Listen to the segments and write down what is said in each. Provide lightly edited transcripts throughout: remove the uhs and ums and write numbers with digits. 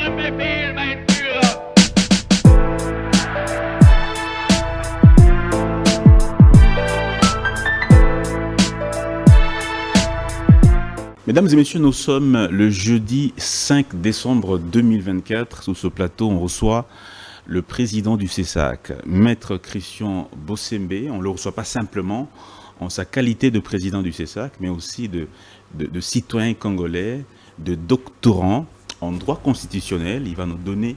Ihrem Befehl, mein Führer! Mesdames et messieurs, nous sommes le jeudi 5 décembre 2024. Sous ce plateau, on reçoit le président du CESAC, Maître Christian Bossembe. On ne le reçoit pas simplement en sa qualité de président du CESAC, mais aussi de citoyen congolais, de doctorant en droit constitutionnel. Il va nous donner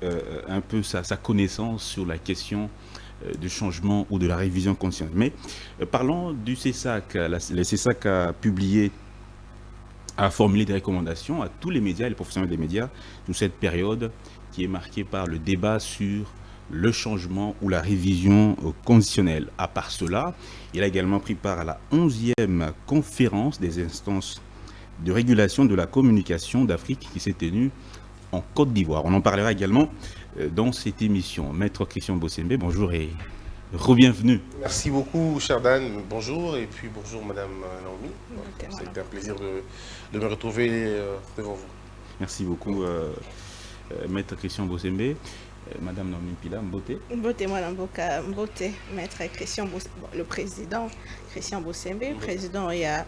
un peu sa connaissance sur la question du changement ou de la révision constitutionnelle. Mais parlons du CESAC. Le CESAC a formulé des recommandations à tous les médias et les professionnels des médias sur cette période qui est marquée par le débat sur le changement ou la révision constitutionnelle. À part cela, il a également pris part à la 11e conférence des instances de régulation de la communication d'Afrique qui s'est tenue en Côte d'Ivoire. On en parlera également dans cette émission. Maître Christian Bossembe, bonjour et re-bienvenue. Merci beaucoup, cher Dan. Bonjour, et puis bonjour, Madame Naomi. C'est un plaisir de me retrouver devant vous. Merci beaucoup, Maître Christian Bossembe. Madame Naomi Pila, Mbote. Mbote, Madame Boka, Mbote, Maître Christian Bossembe, le président Christian Bossembe, président et à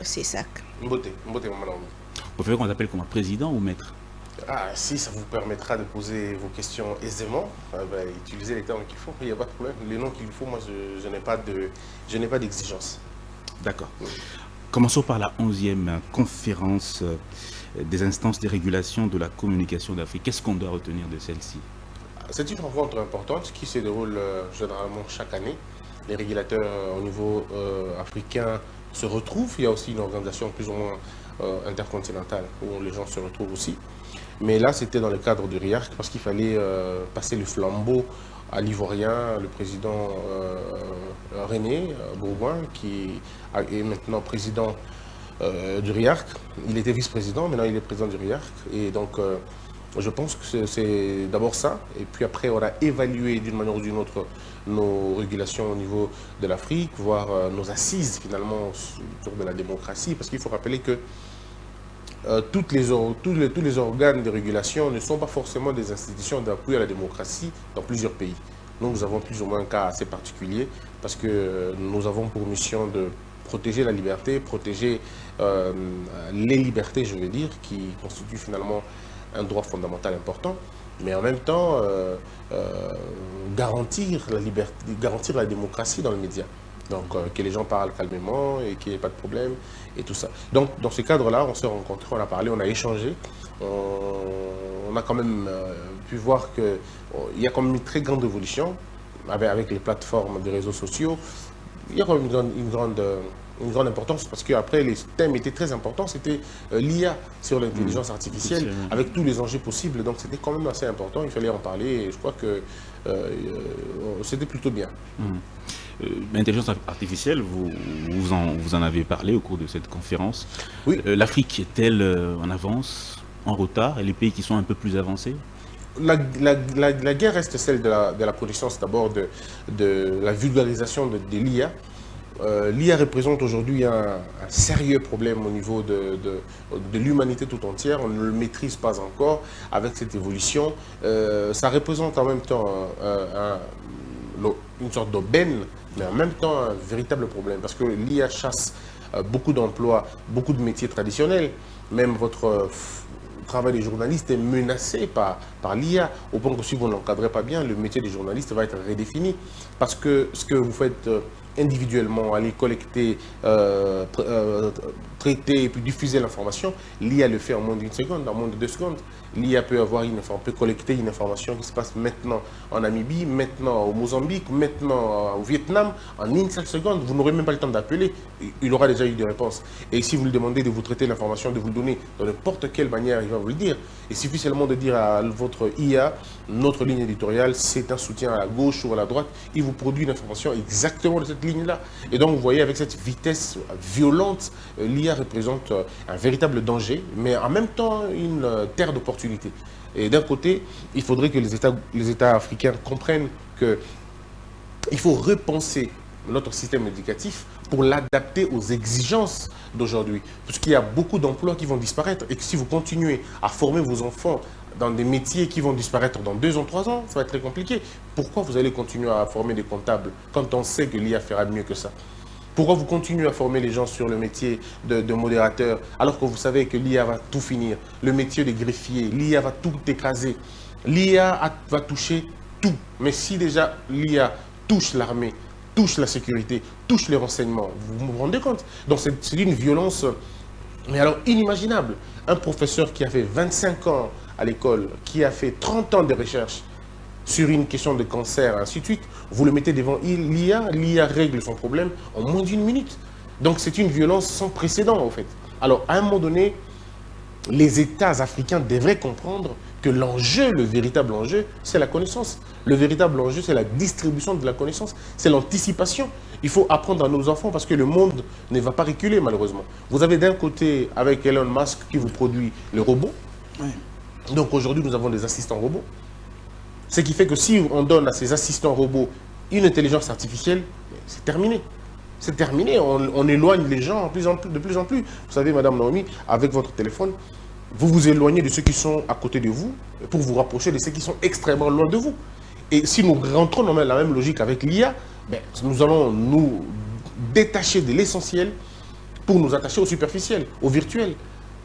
CESAC. Mbote, Madame Naomi. Vous préférez qu'on l'appelle comme président ou maître? Ah, si ça vous permettra de poser vos questions aisément, utilisez les termes qu'il faut, il n'y a pas de problème. Les noms qu'il faut, moi, je n'ai pas d'exigence. D'accord. Commençons par la 11e conférence des instances de régulation de la communication d'Afrique. Qu'est-ce qu'on doit retenir de celle-ci? C'est une rencontre importante qui se déroule généralement chaque année. Les régulateurs au niveau africain se retrouvent. Il y a aussi une organisation plus ou moins intercontinentale où les gens se retrouvent aussi. Mais là, c'était dans le cadre du RIARC parce qu'il fallait passer le flambeau à l'Ivoirien, le président René Bourgoin, qui est maintenant président du RIARC. Il était vice-président, maintenant il est président du RIARC. Et donc, je pense que c'est d'abord ça. Et puis après, on a évalué d'une manière ou d'une autre nos régulations au niveau de l'Afrique, voire nos assises finalement autour de la démocratie. Parce qu'il faut rappeler que tous les organes de régulation ne sont pas forcément des institutions d'appui à la démocratie dans plusieurs pays. Nous avons plus ou moins un cas assez particulier parce que nous avons pour mission de protéger la liberté, protéger les libertés, je veux dire, qui constituent finalement un droit fondamental important, mais en même temps garantir la liberté, garantir la démocratie dans les médias. Donc, que les gens parlent calmement et qu'il n'y ait pas de problème et tout ça. Donc, dans ce cadre-là, on s'est rencontrés, on a parlé, on a échangé. On a quand même pu voir qu'il y a quand même une très grande évolution avec les plateformes des réseaux sociaux. Il y a quand même une grande importance parce qu'après, les thèmes étaient très importants. C'était l'IA sur l'intelligence artificielle avec tous les enjeux possibles. Donc, c'était quand même assez important. Il fallait en parler et je crois que c'était plutôt bien. L'intelligence artificielle, vous en avez parlé au cours de cette conférence. Oui. L'Afrique est-elle en avance, en retard, et les pays qui sont un peu plus avancés? La guerre reste celle de la connaissance d'abord, de la vulgarisation de l'IA. L'IA représente aujourd'hui un sérieux problème au niveau de l'humanité tout entière. On ne le maîtrise pas encore avec cette évolution. Ça représente en même temps une sorte d'aubaine, mais en même temps un véritable problème parce que l'IA chasse beaucoup d'emplois, beaucoup de métiers traditionnels. Même votre travail de journaliste est menacé par l'IA, au point que si vous ne l'encadrez pas bien, le métier de journaliste va être redéfini. Parce que ce que vous faites individuellement, aller collecter, traiter et puis diffuser l'information, l'IA le fait en moins d'une seconde, en moins de 2 secondes. L'IA peut collecter une information qui se passe maintenant en Namibie, maintenant au Mozambique, maintenant au Vietnam, en une seule seconde. Vous n'aurez même pas le temps d'appeler, il aura déjà eu des réponses. Et si vous lui demandez de vous traiter l'information, de vous le donner de n'importe quelle manière, il va vous le dire. Il suffit seulement de dire à votre IA, notre ligne éditoriale, c'est un soutien à la gauche ou à la droite. Il vous produit une information exactement de cette ligne-là. Et donc, vous voyez, avec cette vitesse violente, l'IA représente un véritable danger, mais en même temps, une terre d'opportunité. Et d'un côté, il faudrait que les États africains comprennent qu'il faut repenser notre système éducatif pour l'adapter aux exigences d'aujourd'hui. Parce qu'il y a beaucoup d'emplois qui vont disparaître et que si vous continuez à former vos enfants dans des métiers qui vont disparaître dans 2 ans, 3 ans, ça va être très compliqué. Pourquoi vous allez continuer à former des comptables quand on sait que l'IA fera mieux que ça? Pourquoi vous continuez à former les gens sur le métier de modérateur alors que vous savez que l'IA va tout finir? Le métier de greffier, l'IA va tout écraser. L'IA va toucher tout. Mais si déjà l'IA touche l'armée, touche la sécurité, touche les renseignements, vous vous rendez compte? Donc c'est une violence, mais alors inimaginable. Un professeur qui a fait 25 ans à l'école, qui a fait 30 ans de recherche sur une question de cancer, ainsi de suite, vous le mettez devant l'IA, l'IA règle son problème en moins d'1 minute. Donc c'est une violence sans précédent en fait. Alors à un moment donné, les États africains devraient comprendre que l'enjeu, le véritable enjeu, c'est la connaissance. Le véritable enjeu, c'est la distribution de la connaissance, c'est l'anticipation. Il faut apprendre à nos enfants parce que le monde ne va pas reculer malheureusement. Vous avez d'un côté, avec Elon Musk qui vous produit le robot. Oui. Donc aujourd'hui, nous avons des assistants robots. Ce qui fait que si on donne à ces assistants robots une intelligence artificielle, c'est terminé. C'est terminé, on éloigne les gens de plus en plus. Vous savez, Madame Naomi, avec votre téléphone, vous vous éloignez de ceux qui sont à côté de vous pour vous rapprocher de ceux qui sont extrêmement loin de vous. Et si nous rentrons dans la même logique avec l'IA, nous allons nous détacher de l'essentiel pour nous attacher au superficiel, au virtuel.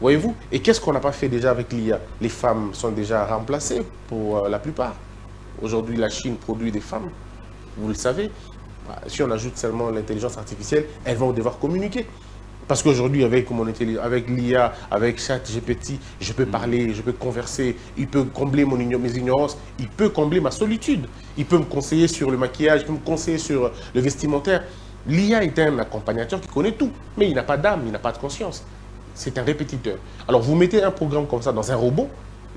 Voyez-vous? Et qu'est-ce qu'on n'a pas fait déjà avec l'IA? Les femmes sont déjà remplacées pour la plupart. Aujourd'hui, la Chine produit des femmes, vous le savez. Si on ajoute seulement l'intelligence artificielle, elles vont devoir communiquer. Parce qu'aujourd'hui, avec l'IA, avec ChatGPT, je peux parler, je peux converser, il peut combler mes ignorances, il peut combler ma solitude, il peut me conseiller sur le maquillage, il peut me conseiller sur le vestimentaire. L'IA est un accompagnateur qui connaît tout, mais il n'a pas d'âme, il n'a pas de conscience. C'est un répétiteur. Alors vous mettez un programme comme ça dans un robot,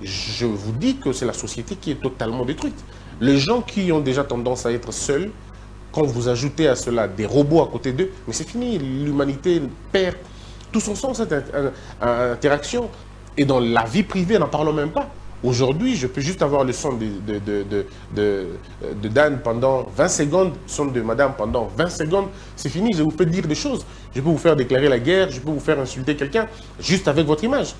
je vous dis que c'est la société qui est totalement détruite. Les gens qui ont déjà tendance à être seuls, quand vous ajoutez à cela des robots à côté d'eux, mais c'est fini, l'humanité perd tout son sens, cette interaction. Et dans la vie privée, n'en parlons même pas. Aujourd'hui, je peux juste avoir le son de Dan pendant 20 secondes, le son de Madame pendant 20 secondes, c'est fini, je vous peux dire des choses. Je peux vous faire déclarer la guerre, je peux vous faire insulter quelqu'un, juste avec votre image.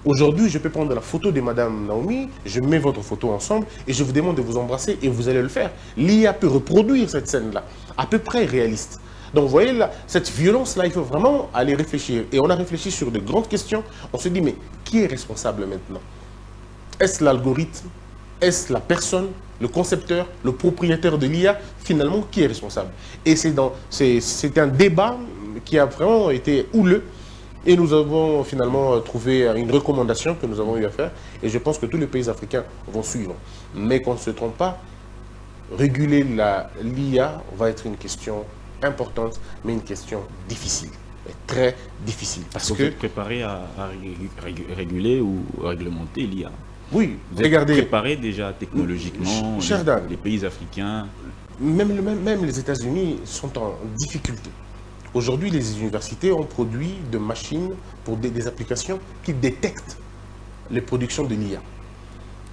Aujourd'hui, je peux prendre la photo de Madame Naomi, je mets votre photo ensemble et je vous demande de vous embrasser et vous allez le faire. L'IA peut reproduire cette scène-là, à peu près réaliste. Donc vous voyez, là, cette violence-là, il faut vraiment aller réfléchir. Et on a réfléchi sur de grandes questions. On se dit, mais qui est responsable maintenant? Est-ce l'algorithme? Est-ce la personne, le concepteur, le propriétaire de l'IA? Finalement, qui est responsable? Et c'est un débat qui a vraiment été houleux. Et nous avons finalement trouvé une recommandation que nous avons eu à faire. Et je pense que tous les pays africains vont suivre. Mais qu'on ne se trompe pas, réguler l'IA va être une question importante, mais une question difficile. Très difficile. Parce que vous êtes préparé à réguler ou réglementer l'IA? Oui, vous êtes regardez. Préparé déjà technologiquement, les pays africains? Même les États-Unis sont en difficulté. Aujourd'hui, les universités ont produit des machines pour des applications qui détectent les productions de l'IA.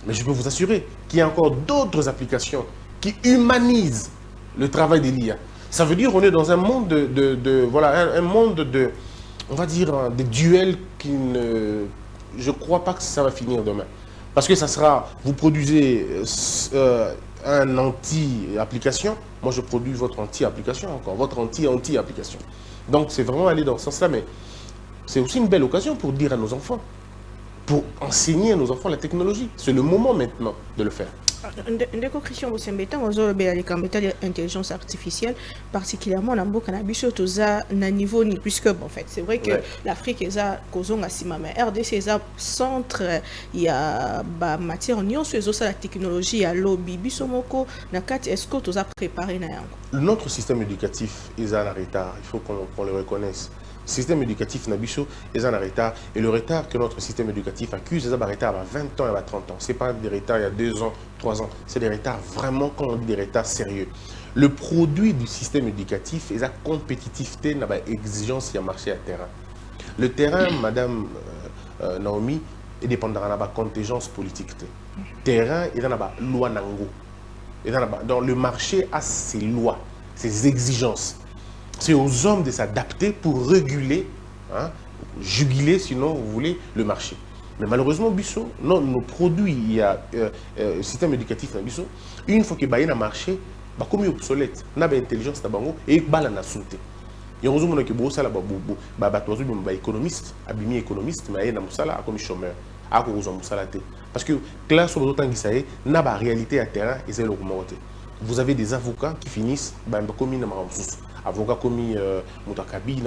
Mais je peux vous assurer qu'il y a encore d'autres applications qui humanisent le travail de l'IA. Ça veut dire qu'on est dans un monde un monde on va dire, des duels qui ne... Je ne crois pas que ça va finir demain. Parce que ça sera, vous produisez un anti-application, moi je produis votre anti-application encore, votre anti-anti-application. Donc c'est vraiment aller dans ce sens-là, mais c'est aussi une belle occasion pour dire à nos enfants, pour enseigner à nos enfants la technologie. C'est le moment maintenant de le faire. Ndeko Christian Bosembe tant ozo be ali kambeta l'intelligence artificielle particulièrement na mboka na biso toza na niveau ni puisque en fait c'est vrai que l'Afrique eza kozonga sima mais RDC eza centre ya ba matière nyonso ezo la technologie ya lobby biso moko na kati est-ce que toza préparé na yango? Notre système éducatif est en retard, il faut qu'on le reconnaisse. Le système éducatif Nabicho est en retard et le retard que notre système éducatif accuse est un retard à 20 ans et à 30 ans. Ce n'est pas des retards il y a 2 ans, 3 ans, c'est des retards vraiment, quand on dit des retards sérieux. Le produit du système éducatif est la compétitivité, n'a pas exigence, il y a marché à terrain. Le terrain, Madame Naomi, est dépendant de la contingence politique. Le terrain est dans la loi Nango. Dans le marché a ses lois. ces exigences. C'est aux hommes de s'adapter pour réguler, hein, juguler, sinon vous voulez, le marché. Mais malheureusement, Bissot, nos produits, il y a le système éducatif dans Bissot, une fois que y a un marché, bah, comme il est obsolète, il y a l'intelligence et il y a la santé. Il y a un monde qui est économiste, abîmé économiste, mais il y a un chômeur. Parce que là, sur le temps qui s'est, il y a une réalité à terrain et c'est l'augmenté. Vous avez des avocats qui finissent comme une avocats commis Moutakabi,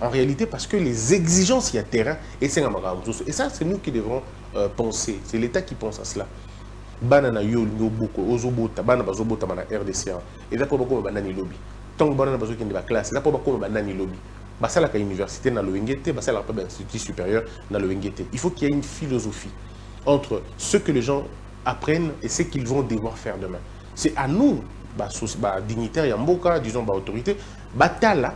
en réalité parce que les exigences il y a terrain et c'est et ça c'est nous qui devrons penser, c'est l'État qui pense à cela. Banana yo boko ozobota bana bazobota bana RDC et là pour beaucoup banani lobby tant que banana bazo kende ba classe là pour beaucoup banani lobby basala ka université na loengete basala pa institut supérieur na loengete. Il faut qu'il y ait une philosophie entre ce que les gens apprennent et ce qu'ils vont devoir faire demain. C'est à nous dignitaires yamboka, disons autorité batala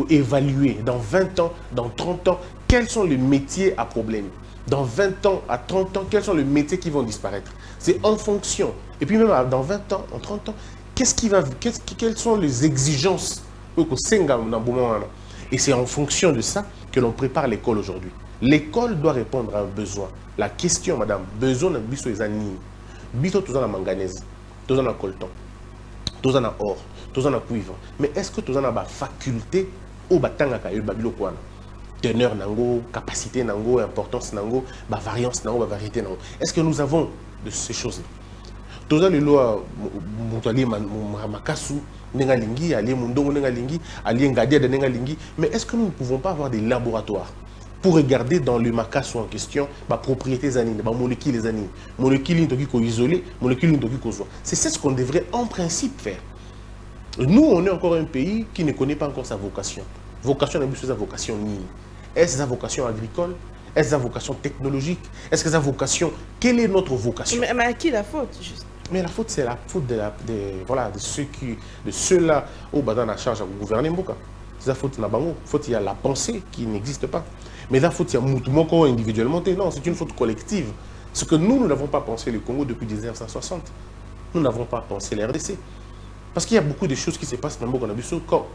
évaluer dans 20 ans, dans 30 ans quels sont les métiers à problème. Dans 20 ans, à 30 ans, quels sont les métiers qui vont disparaître? C'est en fonction. Et puis même dans 20 ans, en 30 ans, quelles sont les exigences? Et c'est en fonction de ça que l'on prépare l'école aujourd'hui. L'école doit répondre à un besoin. La question, madame, besoin d'un biso les années. Biso tout ça la manganèse, tout ça la coltan, tout ça la or, tout ça la cuivre. Mais est-ce que tout ça la faculté ou batanga kayo babilo kwana? Teneur nango, capacité nango, importance nango, variance nango, variété nango. Est-ce que nous avons de ces choses-là? Tout ça, les lois, makasu, nengalingi, ali mundongo nengalingi, ali ngadia de nengalingi. Mais est-ce que nous ne pouvons pas avoir des laboratoires pour regarder dans le makasu en question, propriétés anines, molécules les anines, molécules isolées, molécules c'est ce qu'on devrait en principe faire. Nous, on est encore un pays qui ne connaît pas encore sa vocation. Vocation, on a vu sa vocation ni. Est-ce sa vocation agricole? Est-ce sa vocation technologique? Est-ce que sa vocation... Quelle est notre vocation? Mais à qui la faute, juste? Mais la faute, c'est la faute de ceux-là au dans la charge à gouverner Mboka. C'est la faute de la faute, il y a la pensée qui n'existe pas. Mais la faute, il y a Moutoumoko individuellement. Non, c'est une faute collective. Ce que nous n'avons pas pensé le Congo depuis 1960. Nous n'avons pas pensé la RDC. Parce qu'il y a beaucoup de choses qui se passent dans le Mboka.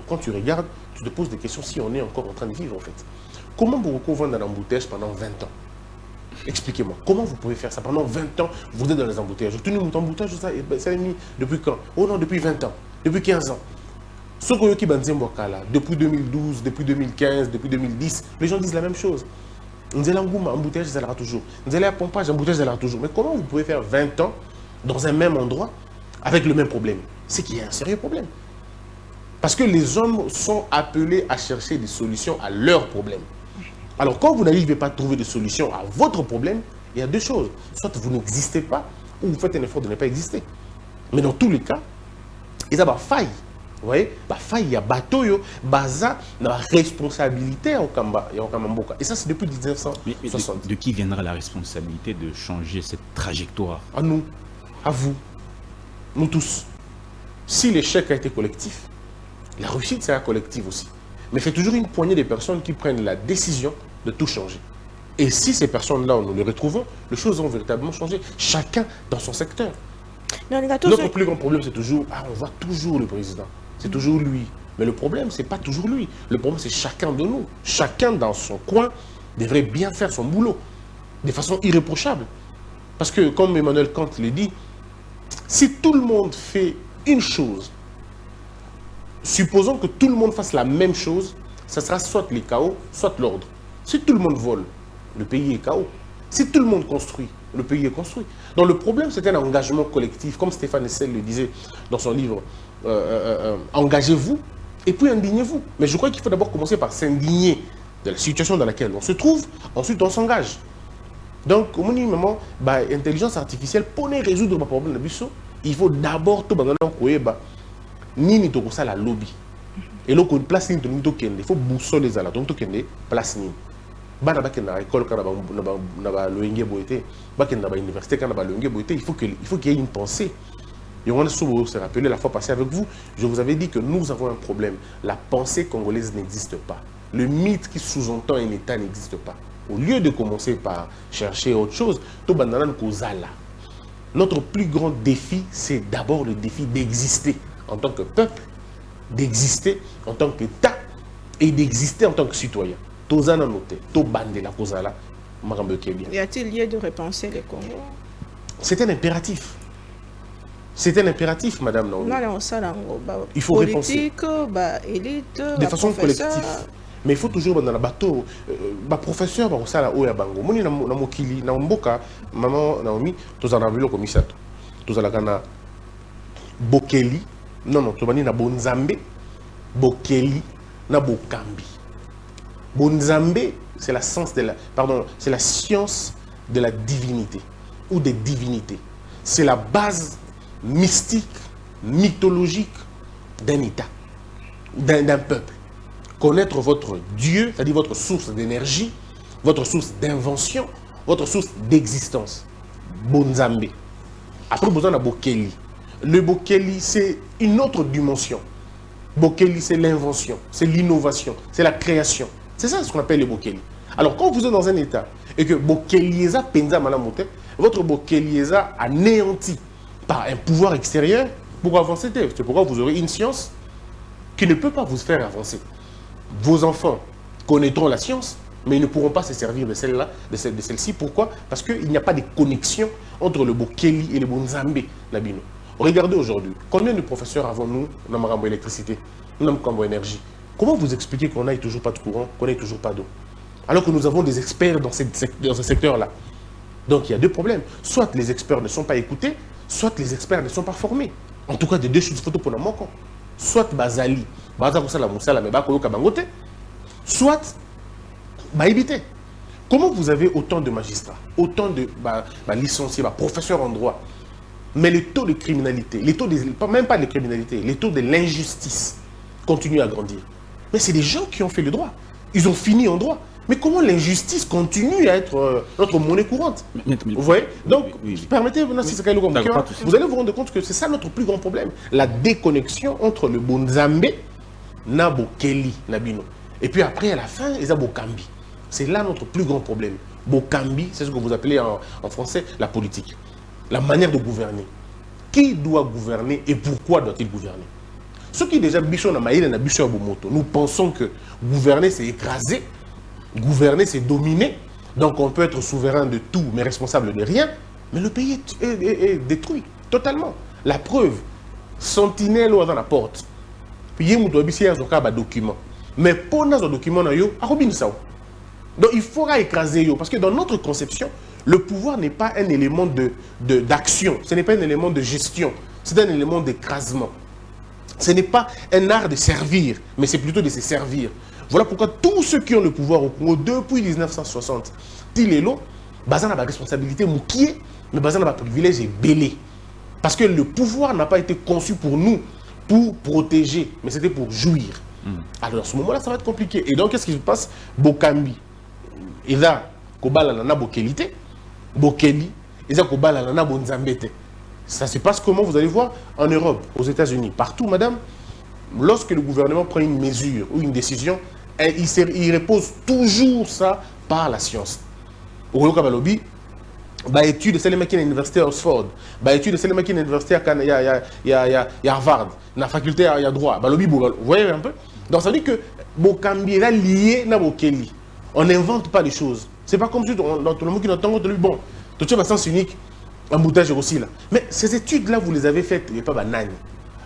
Quand tu regardes, tu te poses des questions si on est encore en train de vivre en fait. Comment vous vendre dans l'embouteillage pendant 20 ans? Expliquez-moi, comment vous pouvez faire ça? Pendant 20 ans, vous êtes dans les embouteillages. Vous tenez mon embouteillage, ça est mis depuis quand? Oh non, depuis 20 ans, depuis 15 ans. Ce qui depuis 2012, depuis 2015, depuis 2010, les gens disent la même chose. Nous allons à embouteillage, ça ira toujours. Nous allons à pompage, embouteillage, ça ira toujours. Mais comment vous pouvez faire 20 ans dans un même endroit avec le même problème? C'est qu'il y a un sérieux problème. Parce que les hommes sont appelés à chercher des solutions à leurs problèmes. Alors, quand vous n'arrivez pas à trouver de solution à votre problème, il y a deux choses. Soit vous n'existez pas, ou vous faites un effort de ne pas exister. Mais dans tous les cas, il y a une faille. Vous voyez, faille, il y a bateau, baza, la responsabilité au Kamamboka. Et ça, c'est depuis 1960. Mais de qui viendra la responsabilité de changer cette trajectoire? À nous, à vous, nous tous. Si l'échec a été collectif, la réussite sera collective aussi. Mais c'est toujours une poignée de personnes qui prennent la décision de tout changer. Et si ces personnes-là, nous les retrouvons, les choses vont véritablement changer, chacun dans son secteur. Notre plus grand problème, c'est toujours, on voit toujours le président, c'est toujours lui. Mais le problème, c'est pas toujours lui. Le problème, c'est chacun de nous. Chacun dans son coin devrait bien faire son boulot, de façon irréprochable. Parce que, comme Emmanuel Kant le dit, si tout le monde fait une chose, supposons que tout le monde fasse la même chose, ça sera soit le chaos, soit l'ordre. Si tout le monde vole, le pays est chaos. Si tout le monde construit, le pays est construit. Donc le problème, c'est un engagement collectif, comme Stéphane Hessel le disait dans son livre, engagez-vous et puis indignez-vous. Mais je crois qu'il faut d'abord commencer par s'indigner de la situation dans laquelle on se trouve, ensuite on s'engage. Donc, au minimum, l'intelligence artificielle, pour résoudre le problème de Bissot, il faut d'abord tout nini to ça la lobby et là qu'on place ni to kende il faut boussoler les ala donc to kende place ni bana ba kende école kana ba loenge boité ba kende ba université kana ba loenge boité il faut qu'il y ait une pensée. Et on se rappelé la fois passée avec vous, je vous avais dit que nous avons un problème. La pensée congolaise n'existe pas. Le mythe qui sous-entend un État n'existe pas. Au lieu de commencer par chercher autre chose, to bandana kozala. Notre plus grand défi, c'est d'abord le défi d'exister en tant que peuple, d'exister en tant qu'État et d'exister en tant que citoyen. Tozana noté, to bande la kozala, y a-t-il lieu de repenser le Congo? C'est un impératif. C'est un impératif, Madame Naomi. Non, ça, il faut repenser. Élite, de façon collective. Mais il faut toujours dans le bateau, professeur, ça là, oya bango. Moni na mokili, na mboka, maman Naomi, tous en avilo comme ça. Tous en la gana bokeli, non, tu na bonzambe, bokeli, na bokambi. Bonzambe, c'est la science de la, pardon, c'est la science de la divinité ou des divinités. C'est la base mystique, mythologique d'un État, d'un peuple. Connaître votre Dieu, c'est-à-dire votre source d'énergie, votre source d'invention, votre source d'existence. Bonzambe. Après, vous avez Bokeli. Le Bokeli, c'est une autre dimension. Bokeli, c'est l'invention, c'est l'innovation, c'est la création. C'est ça ce qu'on appelle le Bokeli. Alors, quand vous êtes dans un État et que Bokelieza penza malamote, votre Bokelieza anéanti par un pouvoir extérieur, pour avancer, c'est pourquoi vous aurez une science qui ne peut pas vous faire avancer. Vos enfants connaîtront la science, mais ils ne pourront pas se servir de celle-là, de celle-ci. Pourquoi? Parce qu'il n'y a pas de connexion entre le Bokeli et le Bonzambe Nabino. Regardez aujourd'hui, combien de professeurs avons-nous dans Marambo électricité, dans Marambo énergie? Comment vous expliquez qu'on n'ait toujours pas de courant, qu'on n'ait toujours pas d'eau? Alors que nous avons des experts dans ce secteur-là. Donc il y a deux problèmes. Soit les experts ne sont pas écoutés, soit les experts ne sont pas formés. En tout cas, des deux choses photo pour nous manquons. Soit Bazali, soit Baïbité. Comment vous avez autant de magistrats, autant de licenciés, professeurs en droit, mais les taux de criminalité, les taux de, même pas de criminalité, les taux de l'injustice continuent à grandir. Mais c'est des gens qui ont fait le droit. Ils ont fini en droit. Mais comment l'injustice continue à être notre monnaie courante? Vous voyez? Donc, permettez-moi, vous allez vous rendre compte que c'est ça notre plus grand problème. La déconnexion entre le Bonzambe, Nabo Kelly, Nabino. Et puis après, à la fin, ils ont Bokambi. C'est là notre plus grand problème. Bokambi, c'est ce que vous appelez en français la politique. La manière de gouverner. Qui doit gouverner et pourquoi doit-il gouverner? Ceux qui déjà bichon na maïle na bichon bomoto, nous pensons que gouverner c'est écraser, gouverner c'est dominer, donc on peut être souverain de tout mais responsable de rien, mais le pays est détruit totalement. La preuve, sentinelle dans la porte, puis il y a un document, mais pour nos documents, donc il faudra écraser, parce que dans notre conception, le pouvoir n'est pas un élément d'action, ce n'est pas un élément de gestion, c'est un élément d'écrasement. Ce n'est pas un art de servir, mais c'est plutôt de se servir. Voilà pourquoi tous ceux qui ont le pouvoir au Congo depuis 1960, Tilelo, basé sur la responsabilité moukié, mais basé sur le privilège est belé. Parce que le pouvoir n'a pas été conçu pour nous, pour protéger, mais c'était pour jouir. Alors à ce moment-là, ça va être compliqué. Et donc, qu'est-ce qui se passe? Bokambi, il a Kobala Nana Bokelité, Bokeli, il a Kobala Nana Bonzambete. Ça se passe comment? Vous allez voir en Europe, aux États-Unis, partout, madame, lorsque le gouvernement prend une mesure ou une décision, il repose toujours ça par la science. Au Royaume Kabalobi, étude c'est les mecs à l'université Oxford, étude c'est les mecs à l'université à Harvard, la faculté à droit, Balobi, vous voyez un peu? Donc ça veut dire que Bokambi est lié à Bokeli. On n'invente pas les choses. C'est pas comme si dans tout le monde qui entend, bon, tout ça va sens unique. Un boutage aussi là. Mais ces études-là, vous les avez faites, il n'y a pas banane.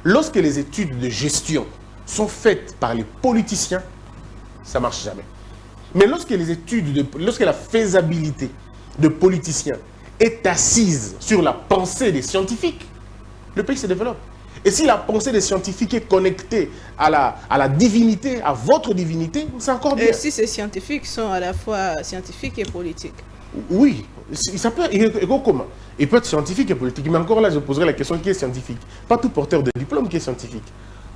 Lorsque les études de gestion sont faites par les politiciens, ça ne marche jamais. Mais lorsque la faisabilité de politiciens est assise sur la pensée des scientifiques, le pays se développe. Et si la pensée des scientifiques est connectée à la divinité, à votre divinité, c'est encore bien. Et si ces scientifiques sont à la fois scientifiques et politiques? Oui, ça peut être comment? Il peut être scientifique et politique, mais encore là, je poserai la question qui est scientifique. Pas tout porteur de diplôme qui est scientifique.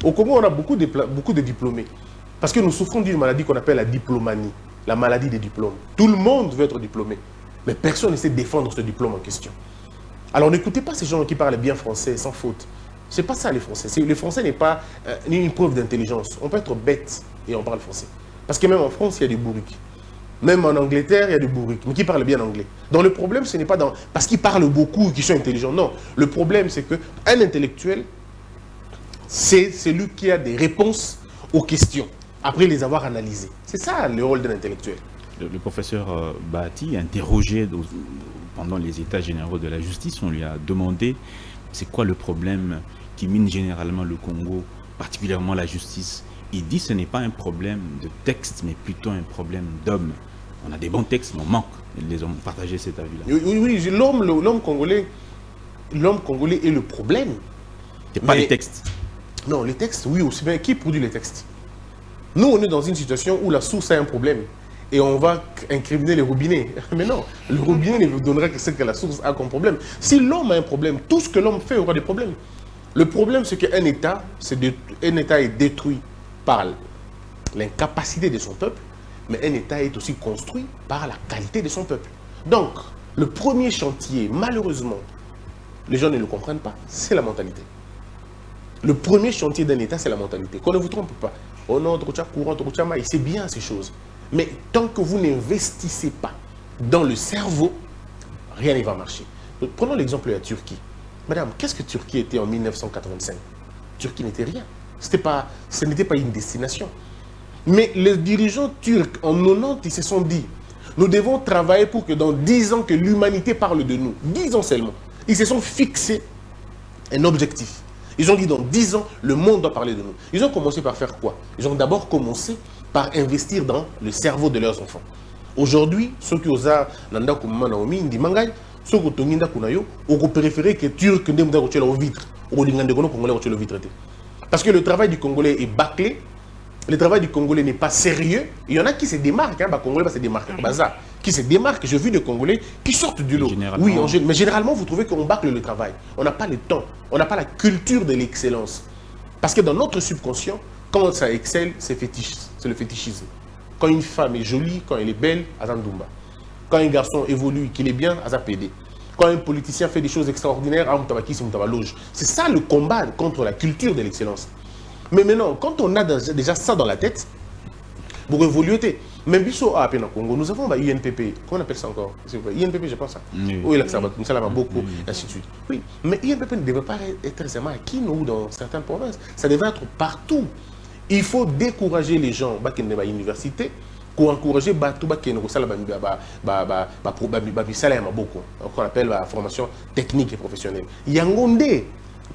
Au Congo, on a beaucoup de diplômés. Parce que nous souffrons d'une maladie qu'on appelle la diplomanie, la maladie des diplômes. Tout le monde veut être diplômé, mais personne ne sait défendre ce diplôme en question. Alors n'écoutez pas ces gens qui parlent bien français sans faute. C'est pas ça les Français. Le français n'est pas une preuve d'intelligence. On peut être bête et on parle français. Parce que même en France, il y a des bourriques. Même en Angleterre, il y a des bourriques, mais qui parlent bien anglais. Donc le problème, ce n'est pas parce qu'ils parlent beaucoup et qu'ils sont intelligents. Non. Le problème, c'est qu'un intellectuel, c'est celui qui a des réponses aux questions, après les avoir analysées. C'est ça le rôle d'un intellectuel. Le professeur Bahati, interrogé pendant les états généraux de la justice, on lui a demandé c'est quoi le problème qui mine généralement le Congo, particulièrement la justice. Il dit que ce n'est pas un problème de texte, mais plutôt un problème d'hommes. On a des bons textes, mais on manque. Ils les ont partagé cet avis-là. Oui, l'homme congolais est le problème. C'est pas les textes. Non, les textes, oui, aussi bien. Qui produit les textes? Nous, on est dans une situation où la source a un problème. Et on va incriminer les robinets. Mais non, le robinet ne vous donnera que ce que la source a comme problème. Si l'homme a un problème, tout ce que l'homme fait aura des problèmes. Le problème, c'est qu'un État est détruit par l'incapacité de son peuple, mais un État est aussi construit par la qualité de son peuple. Donc, le premier chantier, malheureusement, les gens ne le comprennent pas, c'est la mentalité. Le premier chantier d'un État, c'est la mentalité. Qu'on ne vous trompe pas. Oh non, c'est bien ces choses. Mais tant que vous n'investissez pas dans le cerveau, rien ne va marcher. Donc, prenons l'exemple de la Turquie. Madame, qu'est-ce que Turquie était en 1985? Turquie n'était rien. Ce n'était pas une destination. Mais les dirigeants turcs, en 90, ils se sont dit, nous devons travailler pour que dans 10 ans, que l'humanité parle de nous. 10 ans seulement. Ils se sont fixés un objectif. Ils ont dit, dans 10 ans, le monde doit parler de nous. Ils ont commencé par faire quoi? Ils ont d'abord commencé par investir dans le cerveau de leurs enfants. Aujourd'hui, ceux qui osent nanda kuma Naomi ndi mangai, ceux qui tonginda kunayo, on préférer que Turc ne m'da kochela au vitre, ou lingande kono congolais kochela au vitre. Parce que le travail du Congolais est bâclé, le travail du Congolais n'est pas sérieux. Il y en a qui se démarquent, hein, Congolais se démarquent, qui se démarquent. J'ai vu des Congolais qui sortent du lot. Oui, mais généralement, vous trouvez qu'on bâcle le travail. On n'a pas le temps, on n'a pas la culture de l'excellence. Parce que dans notre subconscient, quand ça excelle, c'est le fétichisme. Quand une femme est jolie, quand elle est belle, Azandumba. Quand un garçon évolue, qu'il est bien, Azapédé. Quand un politicien fait des choses extraordinaires, c'est ça le combat contre la culture de l'excellence. Mais maintenant, quand on a déjà ça dans la tête, pour évoluer, même si au Congo, nous avons INPP, comment on appelle ça encore? INPP, je pense ça. Oui, là, ça va beaucoup, ainsi de suite. Oui, mais INPP ne devrait pas être seulement à Kinshasa dans certaines provinces. Ça devrait être partout. Il faut décourager les gens qui sont à l'université pour encourager tout le monde qui qu'on appelle la formation technique et professionnelle. Il y a un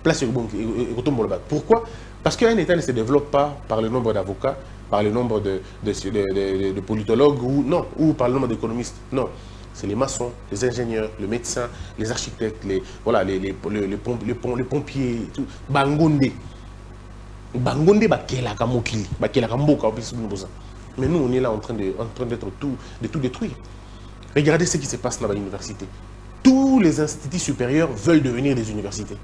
place. Pourquoi? Parce qu'un État ne se développe pas par le nombre d'avocats, par le nombre de politologues ou par le nombre d'économistes. Non. C'est les maçons, les ingénieurs, les médecins, les architectes, les pompiers, tout. Bangonde. Bangonde bakelaka mokili, bakelaka mboka opisi mboza. Mais nous on est là en train d'être de tout détruire. Regardez ce qui se passe dans l'université. Tous les instituts supérieurs veulent devenir des universités.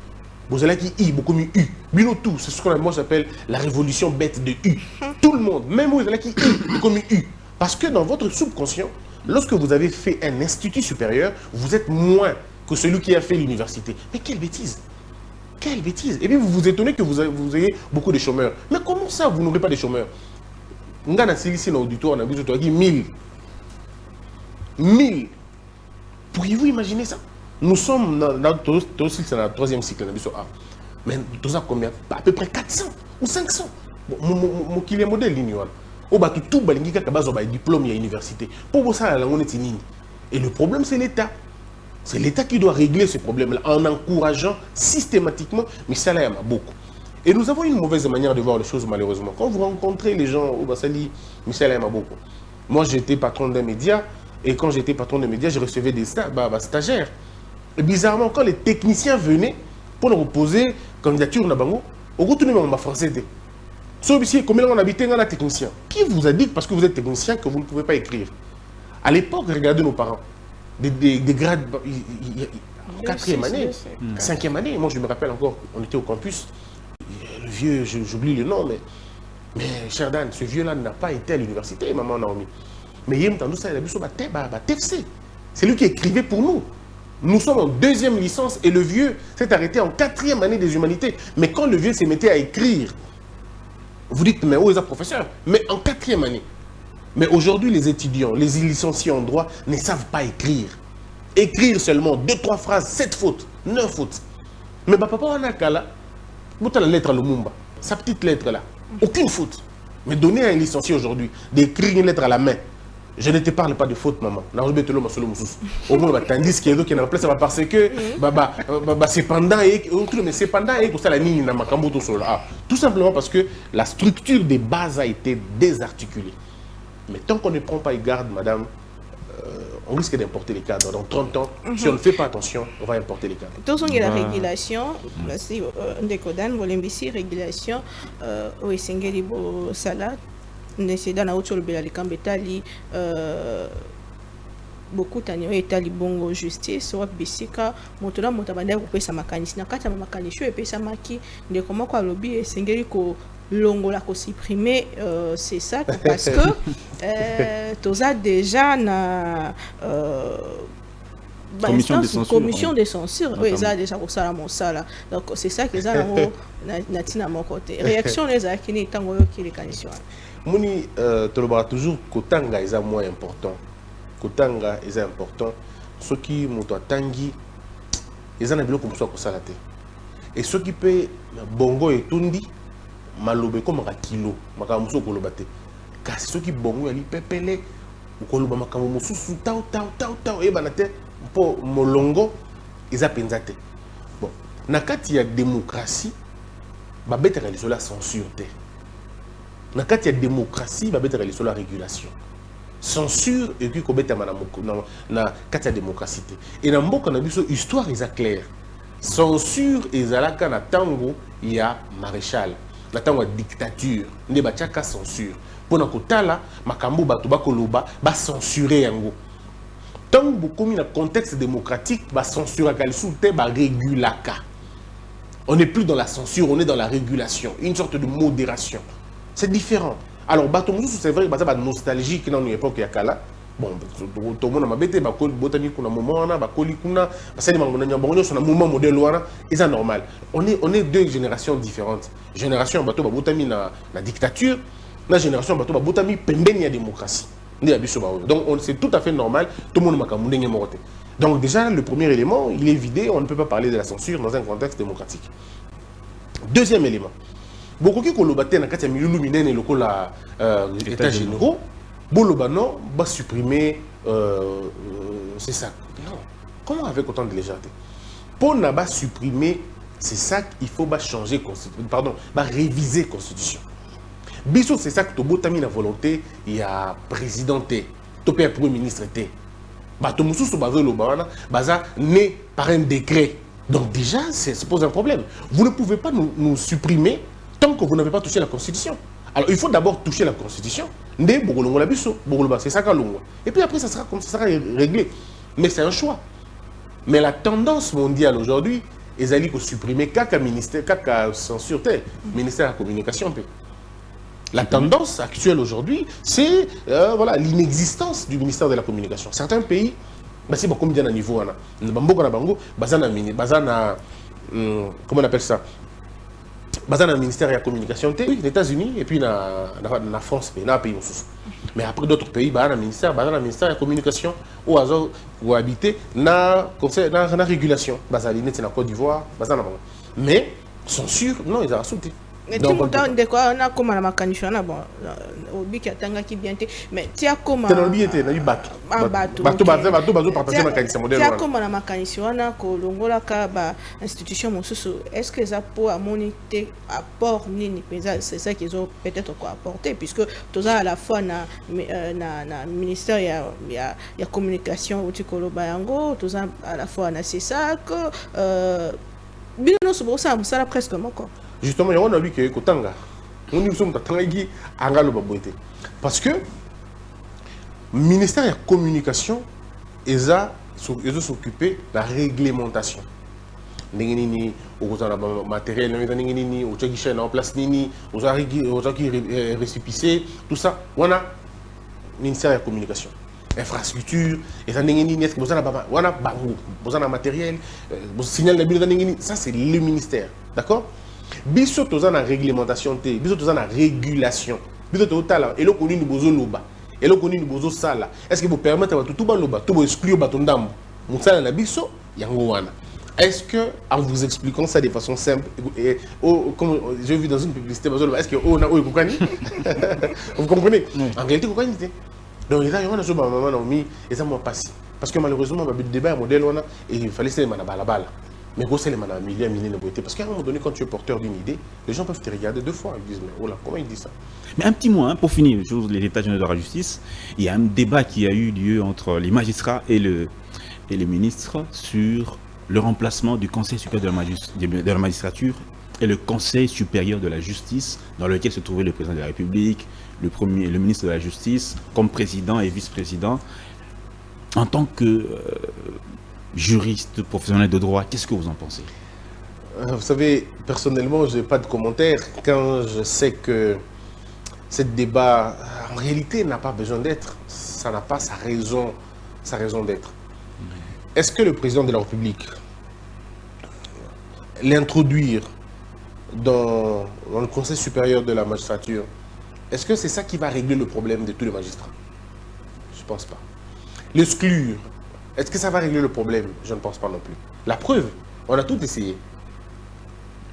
Vous allez qui I, beaucoup mieux U. Bino tout, c'est ce que moi j'appelle la révolution bête de U. Tout le monde, même vous allez qui I, beaucoup mieux U. Parce que dans votre subconscient, lorsque vous avez fait un institut supérieur, vous êtes moins que celui qui a fait l'université. Mais quelle bêtise! Quelle bêtise! Et puis vous vous étonnez que vous ayez beaucoup de chômeurs. Mais comment ça, vous n'aurez pas de chômeurs? On a ici dans l'auditoire, on a dit 1000. 1000. Pourriez-vous imaginer ça? Nous sommes dans le troisième cycle. Mais nous avons combien? À peu près 400 ou 500. Mon client modèle l'ignorant. Au bas tout balingika kabazo ba diplôme à l'université. Pour ça on est nini. Et le problème c'est l'État. C'est l'État qui doit régler ce problème-là en encourageant systématiquement Misala Yama beaucoup. Et nous avons une mauvaise manière de voir les choses malheureusement. Quand vous rencontrez les gens au Bassali, Misala Yama beaucoup. Moi j'étais patron d'un média et quand j'étais patron d'un média, je recevais des stagiaires. Et bizarrement, quand les techniciens venaient pour nous poser candidature na bango, au retour de ma français était. Sauf ici, combien on habitait dans la technicien? Qui vous a dit parce que vous êtes technicien que vous ne pouvez pas écrire? À l'époque, regardez nos parents. Des grades, quatrième année, cinquième année. Moi, je me rappelle encore, on était au campus. Le vieux, j'oublie le nom, mais cher Dan, ce vieux-là n'a pas été à l'université, maman Naomi. Mais il m'a ça, il a vu ça, TFC. C'est lui qui écrivait pour nous. Nous sommes en deuxième licence et le vieux s'est arrêté en quatrième année des humanités. Mais quand le vieux s'est mettait à écrire, vous dites, mais où est le professeur? Mais en quatrième année. Mais aujourd'hui, les étudiants, les licenciés en droit ne savent pas écrire. Écrire seulement 2-3 phrases, 7 fautes, 9 fautes. Mais papa, on a qu'à là, vous avez la lettre à Lumumba. sa petite lettre là, aucune faute. Mais donner à un licencié aujourd'hui d'écrire une lettre à la main, je ne te parle pas de faute, maman. Au moins, tandis qu'il y a d'autres qui n'ont pas ça parce que c'est pendant mais c'est pendant tout simplement parce que la structure des bases a été désarticulée. Mais tant qu'on ne prend pas garde, madame, on risque d'importer les cadres. Dans 30 ans, si on ne fait pas attention, on va importer les cadres. Tous on la régulation, c'est décodan, volembisi régulation, au Essengeli bo sala, nécessaire na autre le Belikambetali, beaucoup d'années etali bongo justice, soit bisika, motola motabanda ko pesa makanisi na kata makanisi e pesa maki, de comment quoi lobby Essengeli ko longola ko supprimer c'est ça parce que toza déjà na commission de censure oui ça déjà pour ça mon sala donc c'est ça que ça na tina mon côté réaction les a qui ni tango qui les conditions moni toloba toujours kotanga est moins important kotanga est important ce qui moto tangi ils en a bilo comme ça ko sala te et ce qui peut bongo et tundi malobe comme un kilo makamuso kolobate kasi soki bongo ali pepele ukoloba makamu mususu tao e banate po molongo eza penzate bon nakati ya démocratie ba betera les la censure te nakati ya démocratie ba betera les la régulation censure et puis ko betama na kati ya démocratie te et na mboka na biso histoire eza claire censure ezalaka na tango ya maréchal la tango dictature ne batiaka censure pour na kotala makambo bato bakoloba ba censurer yango tant beaucoup na contexte démocratique ba censurer kalisuté ba régulaka on n'est plus dans la censure on est dans la régulation une sorte de modération c'est différent alors bato mususu c'est vrai ba nostalgique dans une époque ya kala bon tout le monde m'a bêté ba ko botani kuna momona ba koli kuna ba sali mangona nyambonyo sur na moment modèle wana et ça normal on est deux générations différentes génération bato ba botami na dictature la génération bato ba botami pembeni ya démocratie ni ya biso ba donc c'est tout à fait normal tout le monde makamu ndenge morote donc déjà le premier élément il est vidé on ne peut pas parler de la censure dans un contexte démocratique deuxième élément beaucoup qui kolobate na kati ya milulu minene lokola états généraux boloba non va supprimer c'est ça non comment avec autant de légèreté pour n'a pas supprimer c'est ça il faut pas changer pardon va réviser constitution biso c'est ça que to botami na volonté il y a présidenté to père premier ministre té ba to mususu bazo loba wana baza né par un décret donc déjà ça pose un problème vous ne pouvez pas nous supprimer tant que vous n'avez pas touché la constitution. Alors il faut d'abord toucher la constitution. C'est ça et puis après ça sera comme ça sera réglé. Mais c'est un choix. Mais la tendance mondiale aujourd'hui, ils allaient supprimer quelques ministères, quelques censure, ministère de la communication. La tendance actuelle aujourd'hui, c'est voilà l'inexistence du ministère de la communication. Certains pays, c'est beaucoup de niveau. Comment on appelle ça? Dans le ministère de la communication, oui, les États-Unis et puis la France, mais après d'autres pays, dans le ministère de la communication, où habiter, dans la régulation, dans la Côte d'Ivoire, mais censure, non, ils ont sauté. Mais tout le monde de quoi on a comme la macanishona bon au biki atanga qui bien mais tia comme dans le biete na bateau bateau partager makanisa modèle tia comme la macanishona ko longola ka ba institution mosusu est-ce que ça pour moniter apport nini c'est ça qu'ils ont peut-être quoi apporter puisque tout ça à la fois na ministère il y a communication au tikolo bayango tout ça à la fois na c'est ça que bien non c'est ça ça presque encore. Justement, il y a un que Kotanga. Nous sommes parce que le ministère de la communication ils ont s'occupé de la réglementation. Ningini au matériel ningini au tchaki chaîne en place nini aux qui récipicé tout ça on a ministère de la communication infrastructure et ça ningini est-ce que vous avez bango vous avez matériel vous signal ningini ça c'est le ministère d'accord. Biso toza na réglementation te biso toza na régulation biso totala eloko nini bozo loba eloko nini bozo sala est-ce que vous permettre tout ba loba tout exclure ba tondambo musala na biso yango wana Est-ce que, en vous expliquant ça de façon simple, et comme j'ai vu dans une publicité, est-ce que vous comprenez? En réalité, vous comprenez. Donc, il y a un maman et ça m'a passé. Parce que malheureusement, le débat est modèle, et il fallait se les manas à la balle. Mais gros, c'est les manas milliers de beauté. Parce qu'à un moment donné, quand tu es porteur d'une idée, les gens peuvent te regarder 2 fois. Ils disent, mais oh là, comment il dit ça? Mais un petit mot, pour finir, les États généraux de la justice, il y a un débat qui a eu lieu entre les magistrats et les ministres sur le remplacement du Conseil supérieur de la magistrature et le Conseil supérieur de la justice, dans lequel se trouvait le président de la République, le ministre de la Justice, comme président et vice-président. En tant que juriste professionnel de droit, qu'est-ce que vous en pensez? Vous savez, personnellement, je n'ai pas de commentaire quand je sais que ce débat, en réalité, n'a pas besoin d'être. Ça n'a pas sa raison d'être. Est-ce que le président de la République l'introduire dans le Conseil supérieur de la magistrature, est-ce que c'est ça qui va régler le problème de tous les magistrats? Je ne pense pas. L'exclure, est-ce que ça va régler le problème? Je ne pense pas non plus. La preuve, on a tout essayé.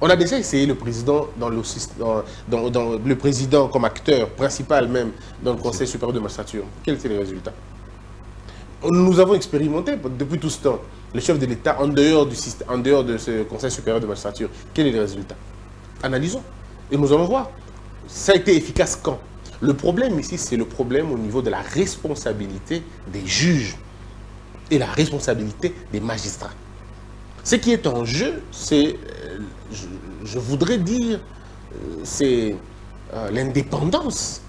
On a déjà essayé le président le président comme acteur principal même dans le Conseil supérieur de magistrature. Quels étaient les résultats? Nous avons expérimenté depuis tout ce temps le chef de l'État en dehors de ce Conseil supérieur de magistrature. Quels sont les résultats? Analysons et nous allons voir. Ça a été efficace quand? Le problème ici, c'est le problème au niveau de la responsabilité des juges et la responsabilité des magistrats. Ce qui est en jeu, c'est, je voudrais dire, c'est l'indépendance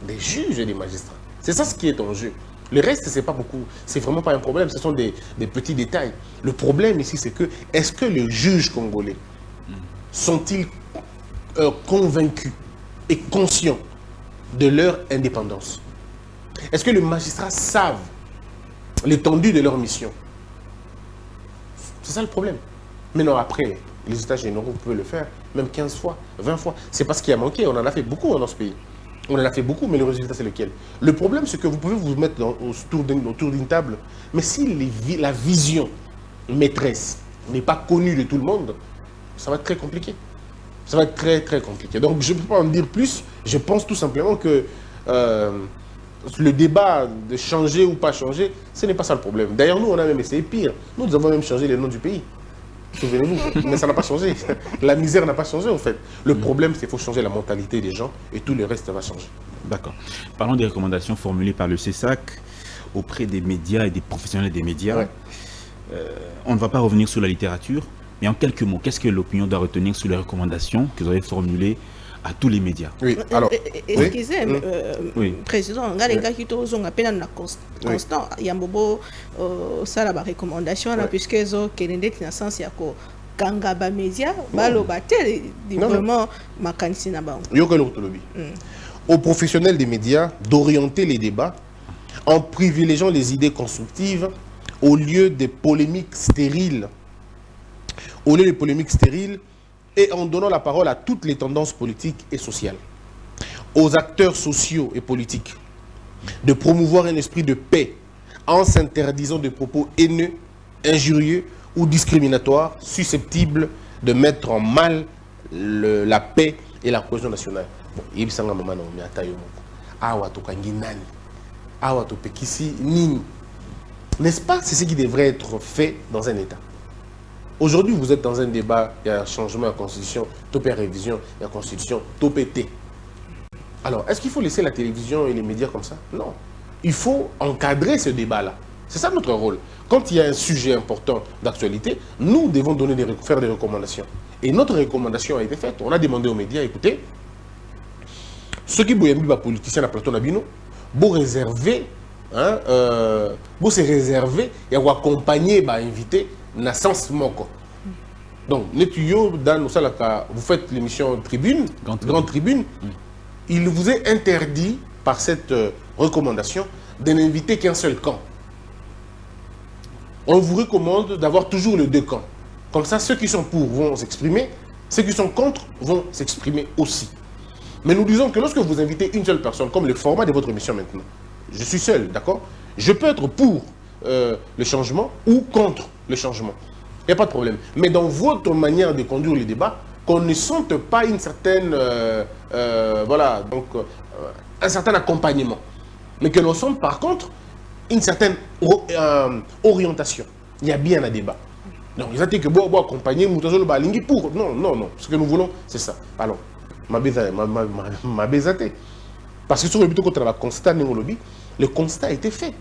des juges et des magistrats. C'est ça ce qui est en jeu. Le reste, c'est pas beaucoup, c'est vraiment pas un problème, ce sont des petits détails. Le problème ici, c'est que, est-ce que les juges congolais sont-ils convaincus et conscients de leur indépendance? Est-ce que les magistrats savent l'étendue de leur mission? C'est ça le problème. Maintenant, après, les États généraux peuvent le faire, même 15 fois, 20 fois. C'est parce qu'il y a manqué, on en a fait beaucoup dans ce pays. On en a fait beaucoup, mais le résultat, c'est lequel? Le problème, c'est que vous pouvez vous mettre autour d'une table, mais si la vision maîtresse n'est pas connue de tout le monde, ça va être très compliqué. Ça va être très, très compliqué. Donc, je ne peux pas en dire plus. Je pense tout simplement que le débat de changer ou pas changer, ce n'est pas ça le problème. D'ailleurs, nous, on a même essayé pire. Nous avons même changé le nom du pays. Souvenez-vous, mais ça n'a pas changé. La misère n'a pas changé en fait. Le problème, c'est qu'il faut changer la mentalité des gens et tout le reste va changer. D'accord. Parlons des recommandations formulées par le CESAC auprès des médias et des professionnels des médias. Ouais. On ne va pas revenir sur la littérature, mais en quelques mots, qu'est-ce que l'opinion doit retenir sur les recommandations que vous avez formulées à tous les médias? Oui, alors... Excusez, président, on a les gars qui ont appelé constant, il y a un bobo, ça la recommandation, puisque ils ont qu'elle dans sens il y a Kanga ba média, balo batel, vraiment ma candidature na ba. Aux professionnels des médias d'orienter les débats en privilégiant les idées constructives au lieu des polémiques stériles. Au lieu des polémiques stériles, et en donnant la parole à toutes les tendances politiques et sociales, aux acteurs sociaux et politiques, de promouvoir un esprit de paix en s'interdisant de propos haineux, injurieux ou discriminatoires susceptibles de mettre en mal la paix et la cohésion nationale. N'est-ce pas? C'est ce qui devrait être fait dans un État. Aujourd'hui, vous êtes dans un débat, il y a un changement à la Constitution, topé révision, il y a la Constitution, topé T. Alors, est-ce qu'il faut laisser la télévision et les médias comme ça? Non. Il faut encadrer ce débat-là. C'est ça notre rôle. Quand il y a un sujet important d'actualité, nous devons faire des recommandations. Et notre recommandation a été faite. On a demandé aux médias, écoutez, ceux qui sont politiciens à plateau Nabino, vous réserver, vous se réserver et vous accompagner, inviter. Na sens moko. Donc, vous faites l'émission Tribune, Grande Tribune. Il vous est interdit par cette recommandation de n'inviter qu'un seul camp. On vous recommande d'avoir toujours les deux camps. Comme ça, ceux qui sont pour vont s'exprimer, ceux qui sont contre vont s'exprimer aussi. Mais nous disons que lorsque vous invitez une seule personne, comme le format de votre émission maintenant, je suis seul, d'accord? Je peux être pour le changement ou contre le changement. n'y a pas de problème. Mais dans votre manière de conduire les débats, qu'on ne sente pas une certaine, voilà, donc un certain accompagnement. Mais que l'on sente par contre une certaine orientation. Il y a bien un débat. Donc, ils ont dit que bon accompagner Moutazolo Balingi pour. Non, non, non. Ce que nous voulons, c'est ça. Alors, ma bézate. Parce que sur le but contre la constat, le constat a été fait.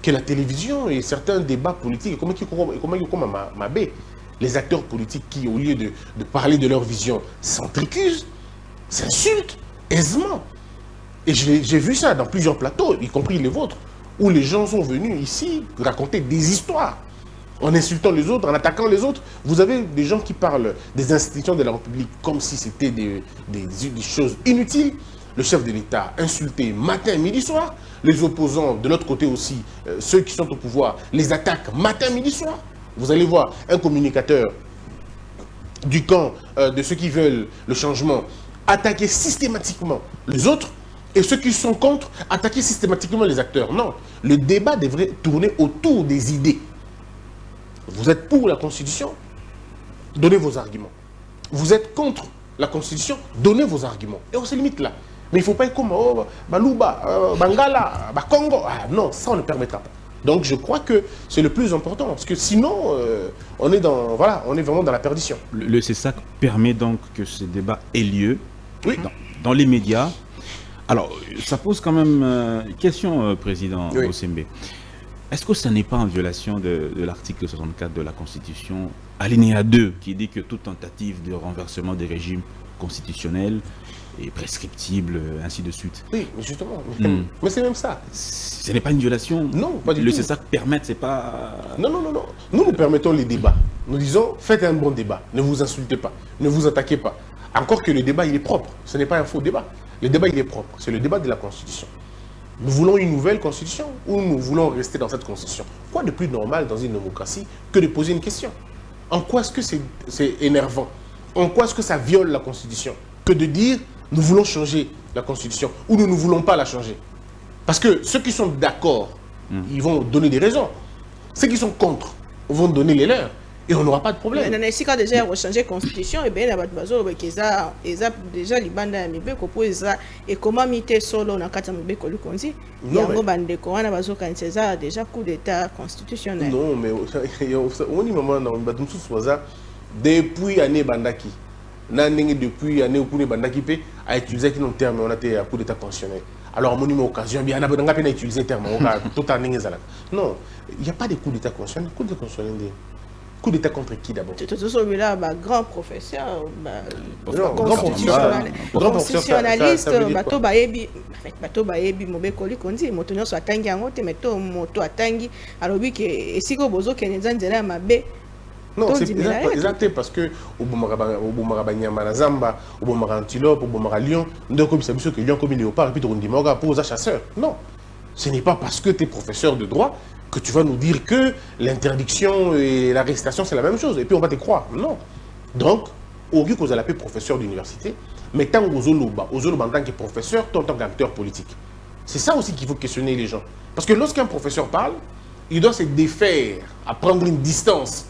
Que la télévision et certains débats politiques, comment ma bé, les acteurs politiques qui, au lieu de parler de leur vision, s'entricusent, s'insultent aisément. Et j'ai vu ça dans plusieurs plateaux, y compris les vôtres, où les gens sont venus ici raconter des histoires. En insultant les autres, en attaquant les autres. Vous avez des gens qui parlent des institutions de la République comme si c'était des choses inutiles. Le chef de l'État insulté matin, midi, soir. Les opposants, de l'autre côté aussi, ceux qui sont au pouvoir, les attaquent matin, midi, soir. Vous allez voir un communicateur du camp de ceux qui veulent le changement attaquer systématiquement les autres, et ceux qui sont contre attaquer systématiquement les acteurs. Non, le débat devrait tourner autour des idées. Vous êtes pour la Constitution, donnez vos arguments. Vous êtes contre la Constitution, donnez vos arguments. Et on se limite là. Mais il ne faut pas être comme Balouba, Bangala, Congo. Ah, non, ça on ne permettra pas. Donc je crois que c'est le plus important. Parce que sinon, on est vraiment dans la perdition. Le CESAC permet donc que ce débat ait lieu dans les médias. Alors, ça pose quand même une question, Président Bosembe. Est-ce que ce n'est pas en violation de l'article 64 de la Constitution, alinéa 2, qui dit que toute tentative de renversement des régimes constitutionnels est prescriptible, ainsi de suite? Oui, justement. Mais c'est même ça. Ce n'est pas une violation? Non, pas du tout. Le CESAC permet, c'est pas... Non. Nous permettons les débats. Nous disons, faites un bon débat. Ne vous insultez pas. Ne vous attaquez pas. Encore que le débat, il est propre. Ce n'est pas un faux débat. Le débat, il est propre. C'est le débat de la Constitution. Nous voulons une nouvelle constitution ou nous voulons rester dans cette constitution? Quoi de plus normal dans une démocratie que de poser une question? En quoi est-ce que c'est énervant? En quoi est-ce que ça viole la constitution que de dire nous voulons changer la constitution ou nous ne voulons pas la changer? Parce que ceux qui sont d'accord, ils vont donner des raisons. Ceux qui sont contre vont donner les leurs. Et on n'aura pas de problème. Mais si quand déjà on changer la constitution, et bien la bateau déjà les bandes à Mibeko pour ça et comment miter solo na kata Mibeko le konzi. Yango bande ko wana bazo kan César déjà coup d'état constitutionnel. Non mais on dit maman na batum soza depuis année bandaki. Na ndenge depuis année okune bandaki pe a utilisé qui non terme on a été coup d'état constitutionnel. Alors mon numéro occasion bien on a utilisé le terme on a tout en ndenge zala. Non, il n'y a pas de coup d'état constitutionnel, coup d'état constitutionnel. Coup d'état contre qui d'abord? Tout celui-là, grand professeur, constitutionnaliste, bateau baebi, mobekoli kondi, motonyo so atangi angote, meto moto atangi, alors oui que si ko bozo keneza nzela mabe. Non, c'est exact parce que au Boumara Zamba, au Boumara Antilope, au Boumara Lion, nous avons comme ça que Lion comme léopard et puis on dit Moga pour aux chasseurs. Non, ce n'est pas parce que tu es professeur de droit que tu vas nous dire que l'interdiction et l'arrestation, c'est la même chose. Et puis on va te croire. Non. Donc, au lieu que vous allez professeur d'université, mais tant aux Zoloba en tant que professeur, tant qu'acteur politique. C'est ça aussi qu'il faut questionner les gens. Parce que lorsqu'un professeur parle, il doit se défaire à prendre une distance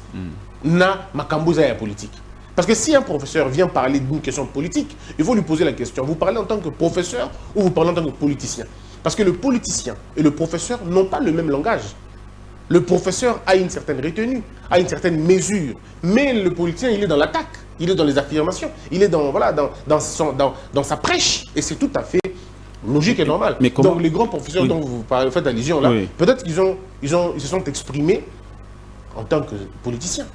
na makambuza ya politique. Parce que si un professeur vient parler d'une question politique, il faut lui poser la question. Vous parlez en tant que professeur ou vous parlez en tant que politicien? Parce que le politicien et le professeur n'ont pas le même langage. Le professeur a une certaine retenue, a une certaine mesure. Mais le politicien, il est dans l'attaque, il est dans les affirmations, il est dans sa prêche. Et c'est tout à fait logique et normal. Mais comment... Donc les grands professeurs dont vous faites allusion là, peut-être qu'ils ils se sont exprimés en tant que politiciens,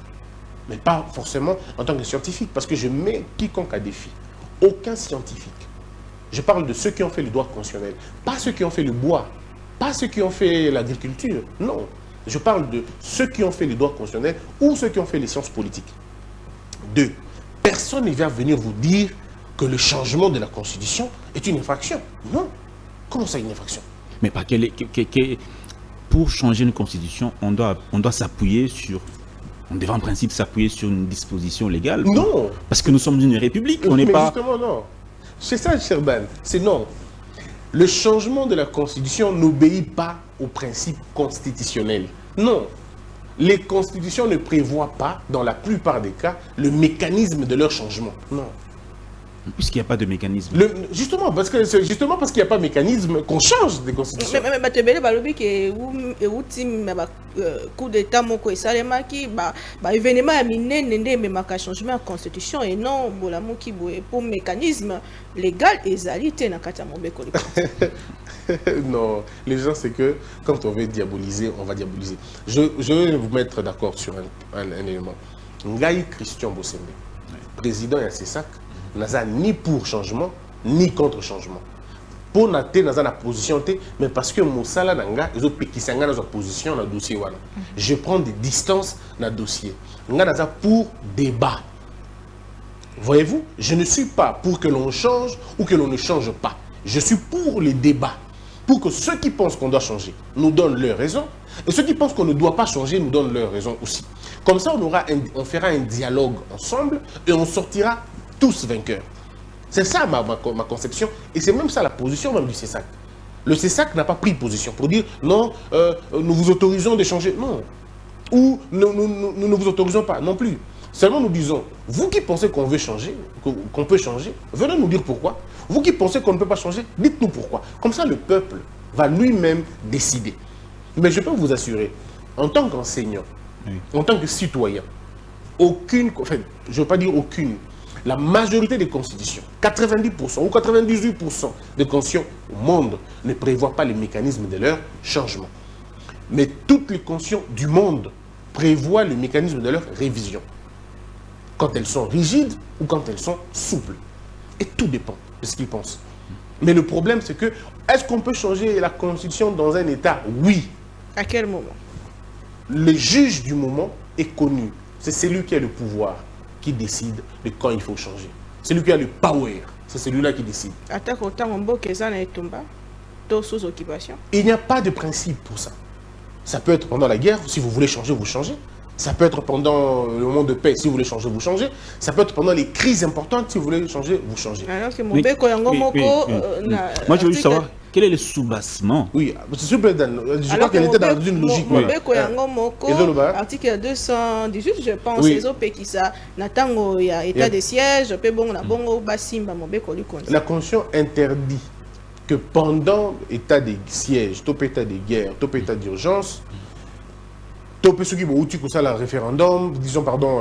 mais pas forcément en tant que scientifiques. Parce que je mets quiconque à défi. Aucun scientifique. Je parle de ceux qui ont fait le droit constitutionnel, pas ceux qui ont fait le bois, pas ceux qui ont fait l'agriculture, non. Je parle de ceux qui ont fait le droit constitutionnel ou ceux qui ont fait les sciences politiques. Deux, personne ne va venir vous dire que le changement de la Constitution est une infraction. Non. Comment ça, une infraction? Mais pas pour changer une Constitution, on doit s'appuyer sur... On devrait en principe s'appuyer sur une disposition légale. Non. Parce que nous sommes une république, on n'est pas... Justement, non. C'est ça, Sherban. C'est non. Le changement de la Constitution n'obéit pas aux principes constitutionnels. Non. les constitutions ne prévoient pas, dans la plupart des cas, le mécanisme de leur changement. Non. Puisqu'il n'y a pas de mécanisme. Justement, parce qu'il n'y a pas de mécanisme qu'on change des constitutions. Mais tu as balobi que coup d'état moko esalema ki ba événement ya minene nde memaka changement de constitution et non bolamu ki boye pour mécanisme légal ezali te na kati ya mobeko. Non, les gens, c'est que quand on veut diaboliser, on va diaboliser. Je vais vous mettre d'accord sur un élément. Ngaï Christian Bossembe, président ya CESAC, n'a ni pour changement, ni contre changement. Pour nater dans la position, mais parce que Moussala Nanga, ils ont piqué dans sa position dans le dossier. Je prends des distances dans le dossier. Nga pour débat. Voyez-vous, je ne suis pas pour que l'on change ou que l'on ne change pas. Je suis pour les débats. Pour que ceux qui pensent qu'on doit changer nous donnent leur raison. Et ceux qui pensent qu'on ne doit pas changer nous donnent leur raison aussi. Comme ça, on fera un dialogue ensemble et on sortira tous vainqueurs. C'est ça ma conception. Et c'est même ça la position même du CESAC. Le CESAC n'a pas pris position pour dire non, nous vous autorisons de changer. Non. Ou nous ne vous autorisons pas non plus. Seulement nous disons, vous qui pensez qu'on veut changer, qu'on peut changer, venez nous dire pourquoi. Vous qui pensez qu'on ne peut pas changer, dites-nous pourquoi. Comme ça, le peuple va lui-même décider. Mais je peux vous assurer, en tant qu'enseignant, en tant que citoyen, aucune, enfin, je ne veux pas dire aucune, la majorité des constitutions, 90% ou 98% des constitutions au monde ne prévoient pas les mécanismes de leur changement. Mais toutes les constitutions du monde prévoient le mécanisme de leur révision. Quand elles sont rigides ou quand elles sont souples. Et tout dépend de ce qu'ils pensent. Mais le problème, c'est que, est-ce qu'on peut changer la constitution dans un État? Oui. À quel moment? Le juge du moment est connu. C'est celui qui a le pouvoir qui décide de quand il faut changer. Celui qui a le power, c'est celui-là qui décide. Il n'y a pas de principe pour ça. Ça peut être pendant la guerre, si vous voulez changer, vous changez. Ça peut être pendant le moment de paix, si vous voulez changer, vous changez. Ça peut être pendant les crises importantes, si vous voulez changer, vous changez. Moi, je veux juste savoir, quel est le soubassement? Oui, je crois qu'elle était dans une logique. Article 218, je pense, il y a état de siège, la Constitution interdit que pendant état de siège, top état de guerre, top état d'urgence, top ceux qui vont outils ça, le référendum, disons pardon,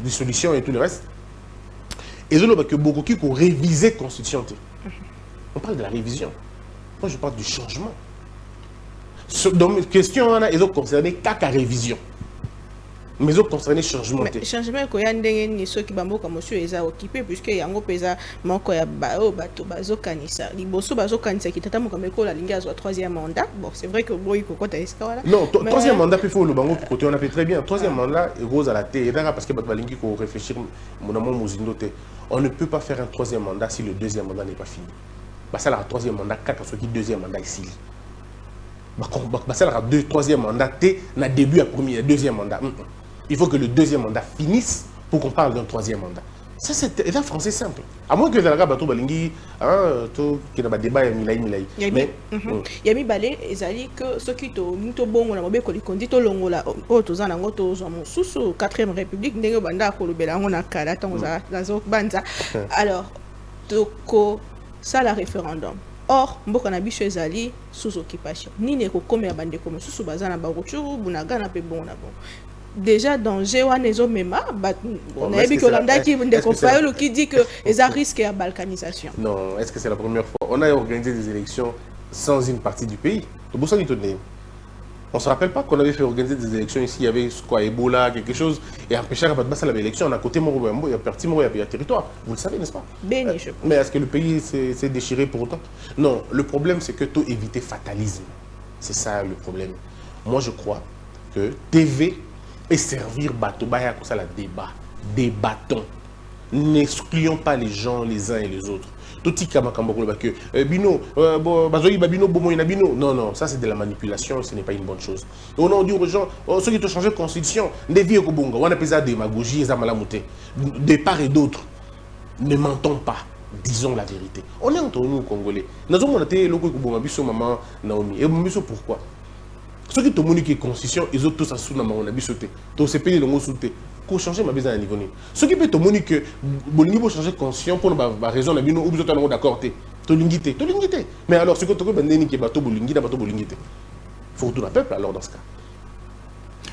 dissolution et tout le reste, et que beaucoup qui ont révisé la Constitution. On parle de la révision. Moi, je parle du changement. Dans mes questions, ils ont concerné qu'à la révision. Mais ils ont concerné changement. Mais changement, il y a des gens qui sont occupés, puisque il y a des gens qui sont occupés. Troisième mandat. Bon, c'est vrai que non, troisième mandat, il faut le bango côté, on a fait très bien. Troisième mandat, il rose à la tête. Parce que réfléchir, on ne peut pas faire un troisième mandat si le deuxième mandat n'est pas fini. Ça, le troisième mandat, quand ce qui deuxième mandat ici. Ça, le troisième mandat, c'est le début à premier, deuxième mandat. Il faut que le deuxième mandat finisse pour qu'on parle d'un troisième mandat. Ça, c'est un français simple. À moins que les Arabes bateau balingi, qui n'a pas débat, il y a mais il y a mis balé, ils que ceux qui ont bon, on a mobile qu'on dit au long là, aux anangotos, sous 4e République, n'ayant banda pour le bélan, on a calata, on a la banza. Alors, toko, ça la référendum. Or, Mbokanabi chez Ali sous occupation. Ni ne comme à bande comme sous bazana barochou, bunaga na pe bon na bon. Déjà dans G1 Mema, on a vu que l'Amda qui dit que les risquent à balkanisation. Non, est-ce que c'est la première fois? On a organisé des élections sans une partie du pays. On ne se rappelle pas qu'on avait fait organiser des élections ici, il y avait quoi, Ebola, quelque chose, et empêcher à battre la élection, on a côté Moro, il y a parti Moro, il y a territoire. Vous le savez, n'est-ce pas? Mais est-ce que le pays s'est déchiré pour autant? Non, le problème c'est que tout éviter fatalisme. C'est ça le problème. Moi je crois que TV et servir bateau, comme ça, la débat. Débattons. N'excluons pas les gens les uns et les autres. Tout bino, bino. Non, ça c'est de la manipulation, ce n'est pas une bonne chose. On dit aux gens, ceux qui ont changé de constitution, on appelle ça démagogie, de part et d'autre. Ne mentons pas. Disons la vérité. On est entre nous, Congolais. Nous avons été maman Naomi. Et pourquoi? Ceux qui te montrent que la constitution, ils ont tous à sous dans mon habit sauté. Donc c'est payé le mot sauté. Pour changer ma besoin à niveau. Ceux qui peuvent te montrer que bon niveau changer constitution pour la raison de nous ou besoin d'accord te l'ingité. Mais alors ce que tu peux dire que bateau bolingi da bateau bolingité. Faut tout le peuple alors dans ce cas.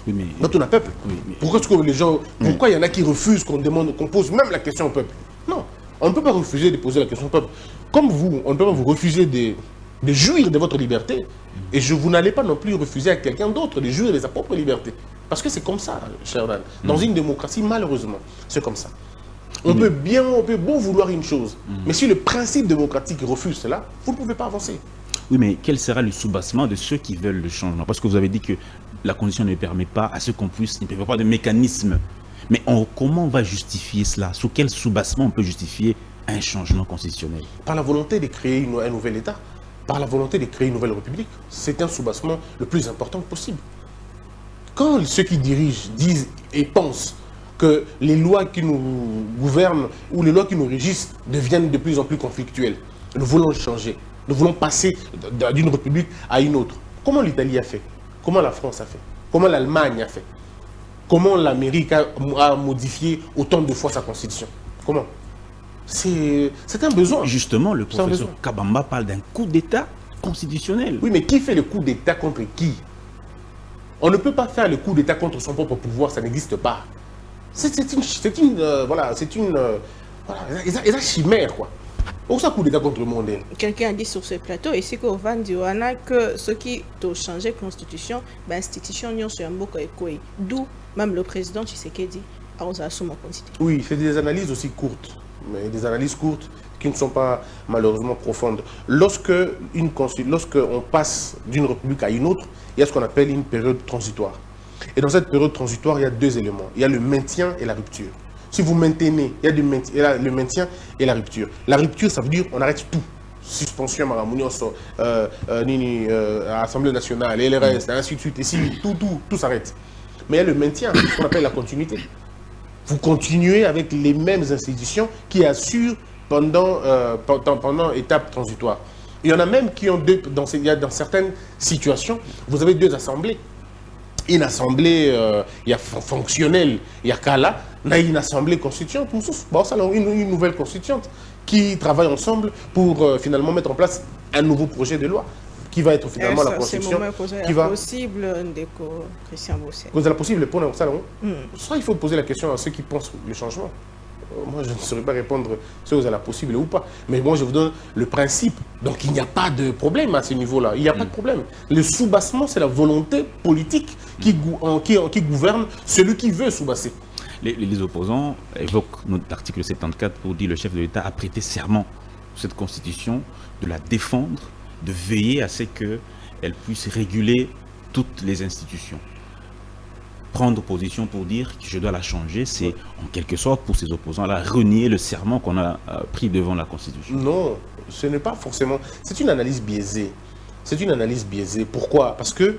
Oui, mais... Dans tout le peuple. Oui, mais... Pourquoi est-ce que les gens, pourquoi il y en a qui refusent qu'on demande, qu'on pose même la question au peuple? Non, on ne peut pas refuser de poser la question au peuple. Comme vous, on ne peut pas vous refuser de jouir de votre liberté. Et vous n'allez pas non plus refuser à quelqu'un d'autre de jouir de sa propre liberté. Parce que c'est comme ça, cher Dan. Dans une démocratie, malheureusement, c'est comme ça. On peut bon vouloir une chose, mais si le principe démocratique refuse cela, vous ne pouvez pas avancer. Oui, mais quel sera le soubassement de ceux qui veulent le changement? Parce que vous avez dit que la condition ne permet pas à ce qu'on puisse, ne permet pas de mécanisme. Mais comment on va justifier cela? Sous quel soubassement on peut justifier un changement constitutionnel? Par la volonté de créer un nouvel État, par la volonté de créer une nouvelle République. C'est un soubassement le plus important possible. Quand ceux qui dirigent disent et pensent que les lois qui nous gouvernent ou les lois qui nous régissent deviennent de plus en plus conflictuelles, nous voulons changer, nous voulons passer d'une république à une autre. Comment l'Italie a fait? Comment la France a fait? Comment l'Allemagne a fait? Comment l'Amérique a modifié autant de fois sa constitution? Comment? C'est un besoin. Justement, le professeur Kabamba parle d'un coup d'État constitutionnel. Oui, mais qui fait le coup d'État contre qui? On ne peut pas faire le coup d'État contre son propre pouvoir, ça n'existe pas. C'est une chimère, quoi. Où ça coup d'État contre le monde? Quelqu'un a dit sur ce plateau, ici qu'au Vandiwana, que ceux qui ont changé la constitution, l'institution n'y a pas de. D'où même le président Tshisekedi a osé assumer la constitution. Oui, c'est des analyses aussi courtes, mais des analyses courtes qui ne sont pas malheureusement profondes. Lorsqu'on passe d'une république à une autre, il y a ce qu'on appelle une période transitoire. Et dans cette période transitoire, il y a deux éléments. Il y a le maintien et la rupture. Si vous maintenez, il y a le maintien et la rupture. La rupture, ça veut dire on arrête tout. Suspension, Assemblée nationale, et le reste, ainsi de suite. Et si tout s'arrête. Mais il y a le maintien, ce qu'on appelle la continuité. Vous continuez avec les mêmes institutions qui assurent pendant étape transitoire. Il y en a même qui ont dans certaines situations, vous avez deux assemblées. Une assemblée fonctionnelle, il y a Kala, une assemblée constituante, une nouvelle constituante qui travaille ensemble pour finalement mettre en place un nouveau projet de loi qui va être finalement la constitution. Qui va possible de Christian Bossé. Vous avez possible pour ça, il faut poser la question à ceux qui pensent le changement. Moi, je ne saurais pas répondre si vous avez la possible ou pas. Mais moi, je vous donne le principe. Donc, il n'y a pas de problème à ce niveau-là. Il n'y a pas de problème. Le soubassement, c'est la volonté politique qui gouverne celui qui veut soubasser. Les opposants évoquent l'article 74 pour dire que le chef de l'État a prêté serment sur cette constitution de la défendre, de veiller à ce qu'elle puisse réguler toutes les institutions. Prendre position pour dire que je dois la changer, c'est en quelque sorte pour ces opposants-là renier le serment qu'on a pris devant la Constitution. Non, ce n'est pas forcément... C'est une analyse biaisée. C'est une analyse biaisée. Pourquoi? Parce que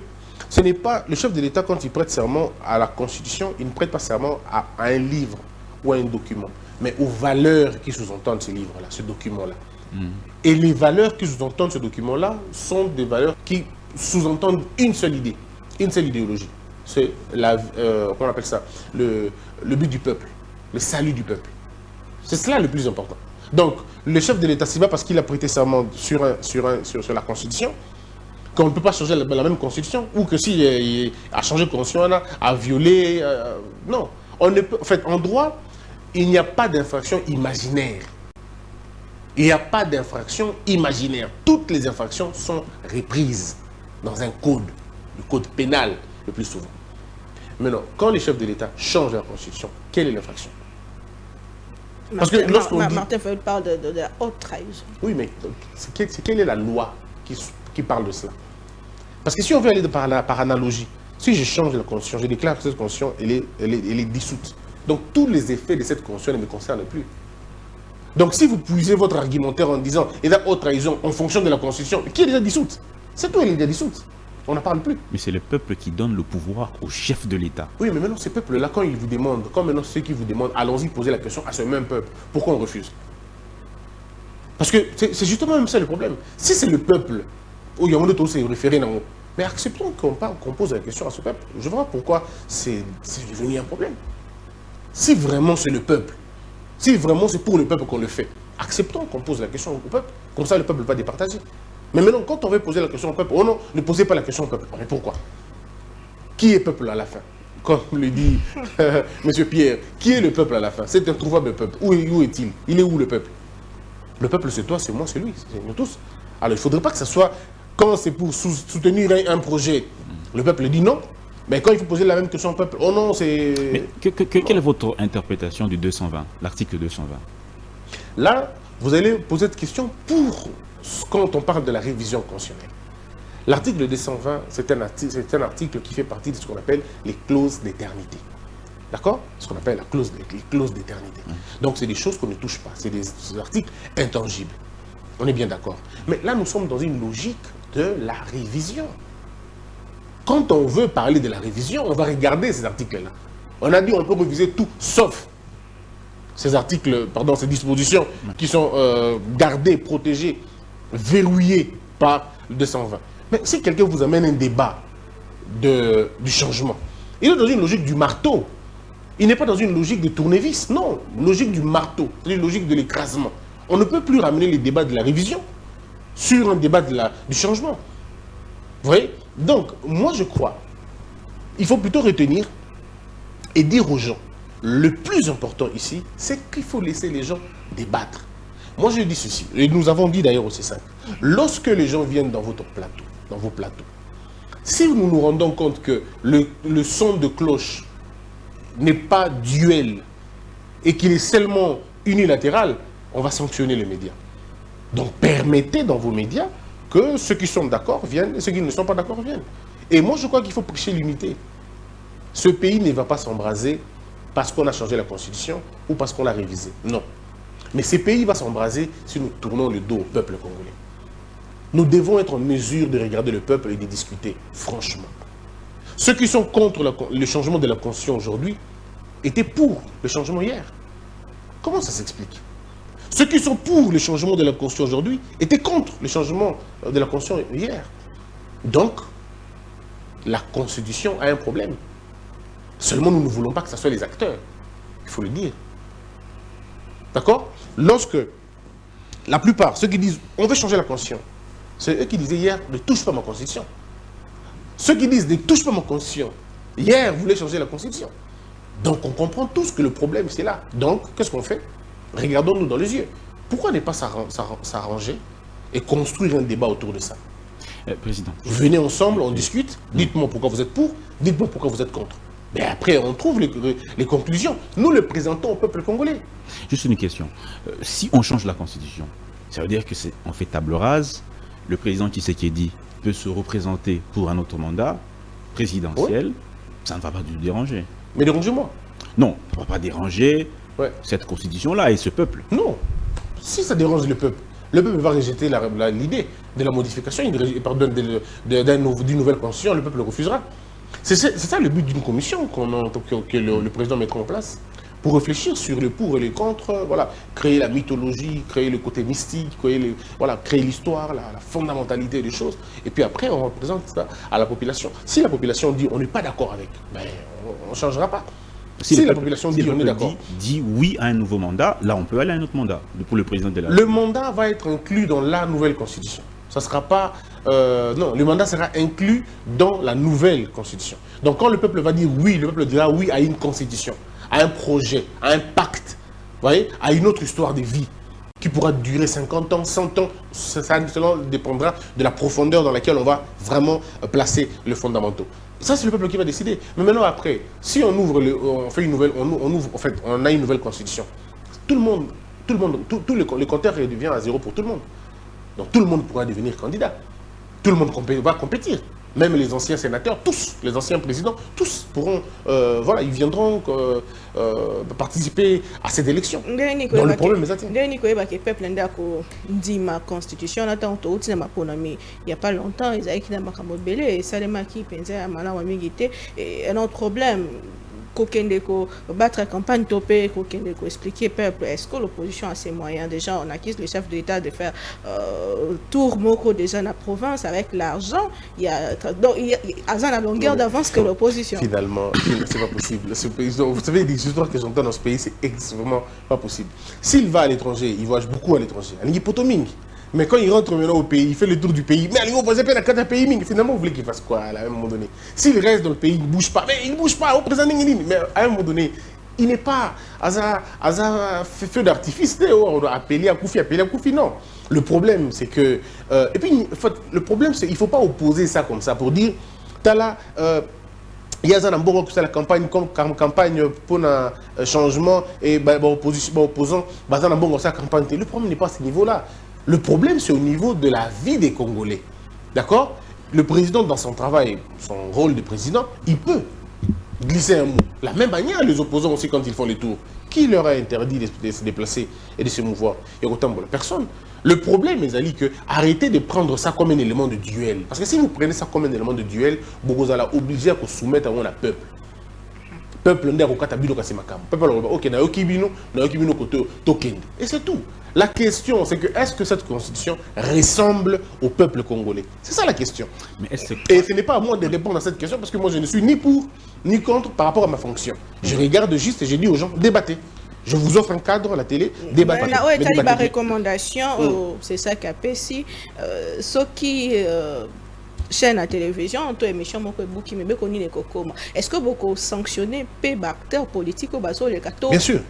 ce n'est pas... Le chef de l'État, quand il prête serment à la Constitution, il ne prête pas serment à un livre ou à un document, mais aux valeurs qui sous-entendent ce livre-là, ce document-là. Et les valeurs qui sous-entendent ce document-là sont des valeurs qui sous-entendent une seule idée, une seule idéologie. C'est comment on appelle ça, le but du peuple, le salut du peuple. C'est cela le plus important. Donc, le chef de l'État, c'est pas parce qu'il a prêté serment sur la Constitution qu'on ne peut pas changer la même Constitution, ou que s'il a changé de Constitution, a violé... non. On ne peut, en fait, en droit, il n'y a pas d'infraction imaginaire. Il n'y a pas d'infraction imaginaire. Toutes les infractions sont reprises dans un code, le code pénal le plus souvent. Maintenant, quand les chefs de l'État changent la Constitution, quelle est l'infraction? Parce que lorsqu'on dit... Martin Fayot parle de la haute trahison. Oui, mais quelle est la loi qui parle de cela? Parce que si on veut aller par analogie, si je change la Constitution, je déclare que cette Constitution, elle est dissoute. Donc, tous les effets de cette Constitution ne me concernent plus. Donc, si vous puisez votre argumentaire en disant « et la haute trahison en fonction de la Constitution », qui est déjà dissoute? C'est tout, elle est déjà dissoute. On n'en parle plus. Mais c'est le peuple qui donne le pouvoir au chef de l'État. Oui, mais maintenant, ces peuples-là, quand ils vous demandent, quand maintenant ceux qui vous demandent, allons-y poser la question à ce même peuple, pourquoi on refuse? Parce que c'est justement même ça le problème. Si c'est le peuple, où il y a un autre référé, Mais acceptons qu'on pose la question à ce peuple. Je vois pourquoi c'est devenu un problème. Si vraiment c'est le peuple, si vraiment c'est pour le peuple qu'on le fait, acceptons qu'on pose la question au peuple. Comme ça, le peuple va départager. Mais maintenant, quand on veut poser la question au peuple, oh non, ne posez pas la question au peuple. Mais pourquoi? Qui est peuple à la fin? Comme le dit M. Pierre, qui est le peuple à la fin? C'est introuvable le peuple. Où est-il? Il est où le peuple? Le peuple, c'est toi, c'est moi, c'est lui, c'est nous tous. Alors, il ne faudrait pas que ce soit, quand c'est pour soutenir un projet, le peuple dit non. Mais quand il faut poser la même question au peuple, oh non, c'est... Mais quelle est votre interprétation du 220, l'article 220? Là, vous allez poser cette question pour quand on parle de la révision constitutionnelle. L'article 220, c'est un article qui fait partie de ce qu'on appelle les clauses d'éternité. D'accord? Ce qu'on appelle les clauses d'éternité. Donc, c'est des choses qu'on ne touche pas. C'est des articles intangibles. On est bien d'accord. Mais là, nous sommes dans une logique de la révision. Quand on veut parler de la révision, on va regarder ces articles-là. On a dit on peut réviser tout, sauf ces articles, pardon, ces dispositions qui sont gardées, protégées, verrouillées par le 220. Mais si quelqu'un vous amène un débat du changement, il est dans une logique du marteau. Il n'est pas dans une logique de tournevis, non. Logique du marteau, c'est une logique de l'écrasement. On ne peut plus ramener les débats de la révision sur un débat du changement. Vous voyez? Donc, moi je crois, il faut plutôt retenir et dire aux gens, le plus important ici, c'est qu'il faut laisser les gens débattre. Moi je dis ceci, et nous avons dit d'ailleurs aussi ça, lorsque les gens viennent dans vos plateaux, si nous nous rendons compte que le son de cloche n'est pas duel et qu'il est seulement unilatéral, on va sanctionner les médias. Donc permettez dans vos médias que ceux qui sont d'accord viennent et ceux qui ne sont pas d'accord viennent. Et moi, je crois qu'il faut prêcher l'unité. Ce pays ne va pas s'embraser parce qu'on a changé la Constitution ou parce qu'on l'a révisée. Non. Mais ce pays va s'embraser si nous tournons le dos au peuple congolais. Nous devons être en mesure de regarder le peuple et de discuter franchement. Ceux qui sont contre le changement de la Constitution aujourd'hui étaient pour le changement hier. Comment ça s'explique? Ceux qui sont pour le changement de la Constitution aujourd'hui étaient contre le changement de la Constitution hier. Donc, la Constitution a un problème. Seulement, nous ne voulons pas que ce soit les acteurs. Il faut le dire. D'accord? Lorsque la plupart, ceux qui disent on veut changer la Constitution, c'est eux qui disaient hier ne touche pas ma Constitution. Ceux qui disent ne touche pas ma Constitution, hier voulaient changer la Constitution. Donc, on comprend tous que le problème, c'est là. Donc, qu'est-ce qu'on fait? Regardons-nous dans les yeux. Pourquoi ne pas s'arranger et construire un débat autour de ça? Président. Venez ensemble, on discute. Dites-moi pourquoi vous êtes pour, dites-moi pourquoi vous êtes contre. Mais après, on trouve les conclusions. Nous les présentons au peuple congolais. Juste une question. Si on change la Constitution, ça veut dire que on fait table rase. Le président Tshisekedi peut se représenter pour un autre mandat présidentiel. Oui. Ça ne va pas nous déranger. Mais dérangez-moi. Non, ça ne va pas déranger cette Constitution-là et ce peuple. Non. Si ça dérange le peuple va rejeter l'idée de la modification, d'une nouvelle Constitution, le peuple le refusera. C'est ça le but d'une commission que le président mettra en place, pour réfléchir sur le pour et le contre, voilà, créer la mythologie, créer le côté mystique, créer l'histoire, la fondamentalité des choses, et puis après on représente ça à la population. Si la population dit on n'est pas d'accord avec, ben, on ne changera pas. Si la population dit on est d'accord, dit oui à un nouveau mandat, là on peut aller à un autre mandat pour le président de la République. Le mandat va être inclus dans la nouvelle constitution. Ça sera pas... non, le mandat sera inclus dans la nouvelle constitution. Donc quand le peuple va dire oui, le peuple dira oui à une constitution, à un projet, à un pacte, vous voyez, à une autre histoire de vie qui pourra durer 50 ans, 100 ans. Cela dépendra de la profondeur dans laquelle on va vraiment placer les fondamentaux. Ça, c'est le peuple qui va décider. Mais maintenant, après, si on ouvre, on fait une nouvelle, on a une nouvelle constitution, le compteur devient à zéro pour tout le monde. Donc tout le monde pourra devenir candidat. Tout le monde va compétir. Même les anciens sénateurs, tous, les anciens présidents, tous pourront, ils viendront participer à cette élection. Donc le problème est atteint. Le peuple dit ma constitution, il n'y a pas longtemps, ils avaient un autre problème. Kokendeko, battre campagne topé, Kokendeko, expliquer peuple, est-ce que l'opposition a ses moyens? Déjà, on accuse le chef de l'État de faire tour moko déjà dans la province avec l'argent. Il y a la longueur d'avance que l'opposition. Finalement, c'est pas possible. Ce pays, vous savez, les histoires que j'entends dans ce pays, c'est extrêmement pas possible. S'il va à l'étranger, il voyage beaucoup à l'étranger. Mais quand il rentre maintenant au pays, il fait le tour du pays. Mais allez, vous posez pas dans pays. Finalement, vous voulez qu'il fasse quoi à un moment donné? S'il reste dans le pays, il ne bouge pas. Mais il ne bouge pas. Au présent, mais à un moment donné, il n'est pas feu d'artifice. On doit appeler à Koufi, non. Le problème, c'est que... et puis, le problème, c'est qu'il ne faut pas opposer ça comme ça pour dire, t'as là... il y a la campagne comme campagne pour un changement et opposant, la campagne. Le problème n'est pas à ce niveau-là. Le problème, c'est au niveau de la vie des Congolais. D'accord? Le président, dans son travail, son rôle de président, il peut glisser un mot. La même manière, les opposants aussi, quand ils font les tours. Qui leur a interdit de se déplacer et de se mouvoir? Il y a autant de personnes. Le problème, mes amis, que arrêtez de prendre ça comme un élément de duel. Parce que si vous prenez ça comme un élément de duel, vous allez obliger à vous soumettre à un peuple. Peuple n'a pas de peuple ok, na okibino koto tokende. Et c'est tout. La question, c'est que est-ce que cette constitution ressemble au peuple congolais? C'est ça la question. Mais et ce n'est pas à moi de répondre à cette question parce que moi je ne suis ni pour ni contre par rapport à ma fonction. Je regarde juste et je dis aux gens, débattez. Je vous offre un cadre à la télé, débattez. Il y a des recommandations, c'est ça qu'a fait si ceux qui chaîne à télévision, émission est-ce que beaucoup sanctionner acteurs politiques ou les bien sûr.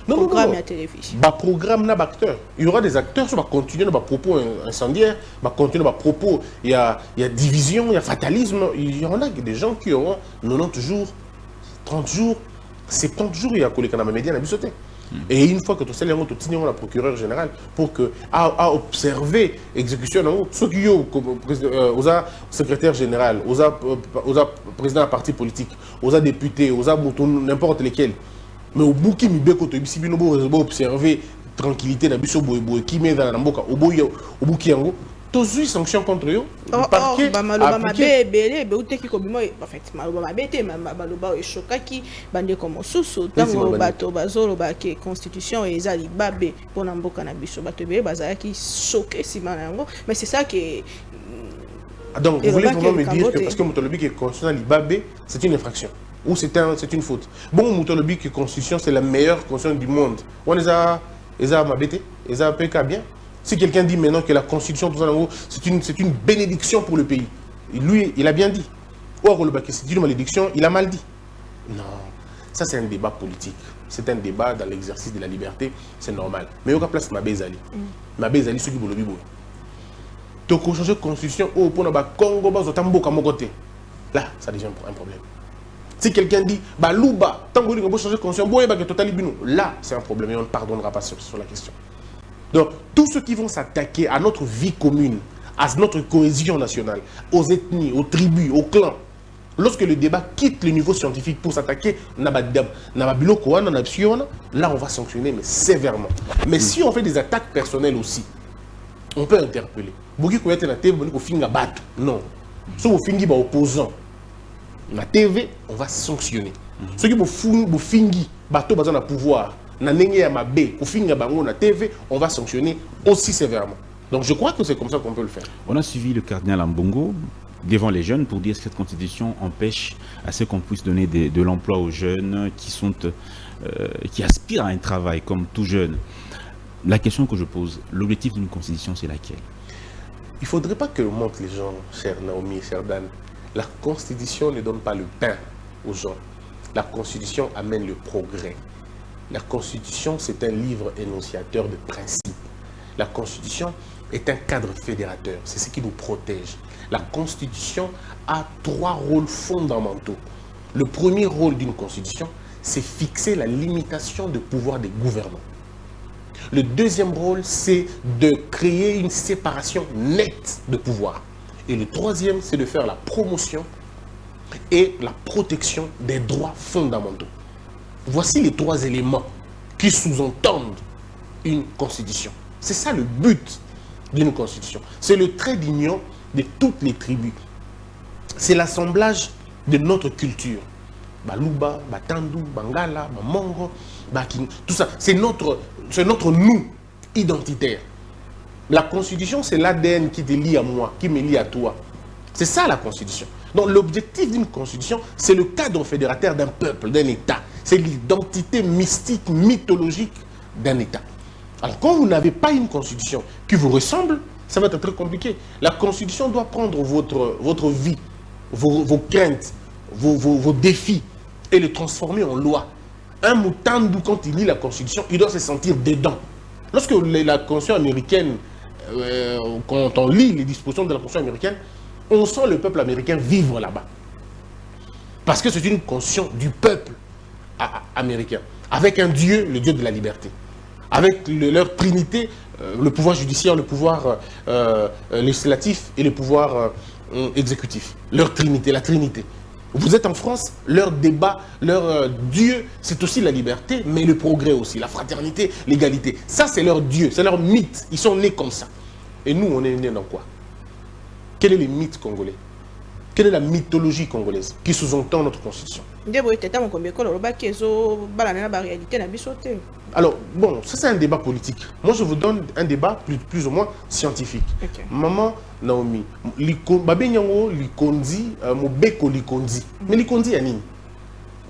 Programme à télévision. Programme d'acteurs. Il y aura des acteurs qui vont continuer dans propos incendiaires, continuer dans propos, il y a division, il y a fatalisme. Il y en a des gens qui auront 90 jours, 30 jours, 70 jours, il y a collé dans les médias, et une fois que tu sais, le procureur général pour que à observer l'exécution, ceux qui ont aux secrétaire général, aux président de parti politique, aux députés, aux n'importe lesquels. Mais au bout qui m'y observer tranquillité dans le qui met dans la boca au bout qui en tous les sanctions contre eux. Constitution et mais c'est ça qui donc vous voulez vraiment me dire que parce que Moutolobi qui est constitution c'est une infraction ou c'est une faute? Bon, Moutolobi qui est constitution, c'est la meilleure constitution du monde. On les a mabété, les a PK bien. Si quelqu'un dit maintenant que la constitution, tout ça, c'est une bénédiction pour le pays, lui, il a bien dit. Or, c'est une malédiction, il a mal dit. Non, ça c'est un débat politique. C'est un débat dans l'exercice de la liberté, c'est normal. Mais il y a place ma Bézali. Ma Bézali, ceux qui veulent le bibo. Tu as changé de constitution, pour le Congo, là, ça devient un problème. Si quelqu'un dit, Louba, tant que vous changer de constitution, là, c'est un problème et on ne pardonnera pas sur la question. Donc, tous ceux qui vont s'attaquer à notre vie commune, à notre cohésion nationale, aux ethnies, aux tribus, aux clans, lorsque le débat quitte le niveau scientifique pour s'attaquer, là, on va sanctionner, mais sévèrement. Mais si on fait des attaques personnelles aussi, on peut interpeller. Non. Si on finit par opposant, la TV, on va sanctionner. Ceux qui vont finir, bateau besoin de pouvoir. Na TV, on va sanctionner aussi sévèrement. Donc je crois que c'est comme ça qu'on peut le faire. On a suivi le cardinal Ambongo devant les jeunes pour dire que cette constitution empêche à ce qu'on puisse donner de l'emploi aux jeunes qui aspirent à un travail comme tout jeune. La question que je pose, l'objectif d'une constitution, c'est laquelle? Il ne faudrait pas que le montre les gens, cher Naomi, cher Dan. La constitution ne donne pas le pain aux gens. La constitution amène le progrès. La Constitution, c'est un livre énonciateur de principes. La Constitution est un cadre fédérateur. C'est ce qui nous protège. La Constitution a 3 rôles fondamentaux. Le premier rôle d'une Constitution, c'est fixer la limitation de pouvoir des gouvernants. Le deuxième rôle, c'est de créer une séparation nette de pouvoir. Et le troisième, c'est de faire la promotion et la protection des droits fondamentaux. Voici les 3 éléments qui sous-entendent une constitution. C'est ça le but d'une constitution. C'est le trait d'union de toutes les tribus. C'est l'assemblage de notre culture, Baluba, Batandu, Bangala, Bamongo, Baking, tout ça. C'est notre nous identitaire. La Constitution, c'est l'ADN qui te lie à moi, qui me lie à toi. C'est ça la Constitution. Donc l'objectif d'une Constitution, c'est le cadre fédérateur d'un peuple, d'un État. C'est l'identité mystique, mythologique d'un État. Alors quand vous n'avez pas une Constitution qui vous ressemble, ça va être très compliqué. La Constitution doit prendre votre vie, vos craintes, vos défis et les transformer en loi. Un Mutandu, quand il lit la Constitution, il doit se sentir dedans. Lorsque la Constitution américaine, quand on lit les dispositions de la Constitution américaine, on sent le peuple américain vivre là-bas. Parce que c'est une constitution du peuple américain. Avec un Dieu, le Dieu de la liberté. Avec leur trinité, le pouvoir judiciaire, le pouvoir législatif et le pouvoir exécutif. Leur trinité, la trinité. Vous êtes en France, leur débat, leur Dieu, c'est aussi la liberté, mais le progrès aussi, la fraternité, l'égalité. Ça, c'est leur Dieu, c'est leur mythe. Ils sont nés comme ça. Et nous, on est nés dans quoi? Quel est le mythe congolais? Quelle est la mythologie congolaise qui sous-entend notre constitution? Alors, bon, ça c'est un débat politique. Moi, je vous donne un débat plus ou moins scientifique. Okay. Maman Naomi, Babenyango likondi, Mobeko likondi. Mais likondi ya nini?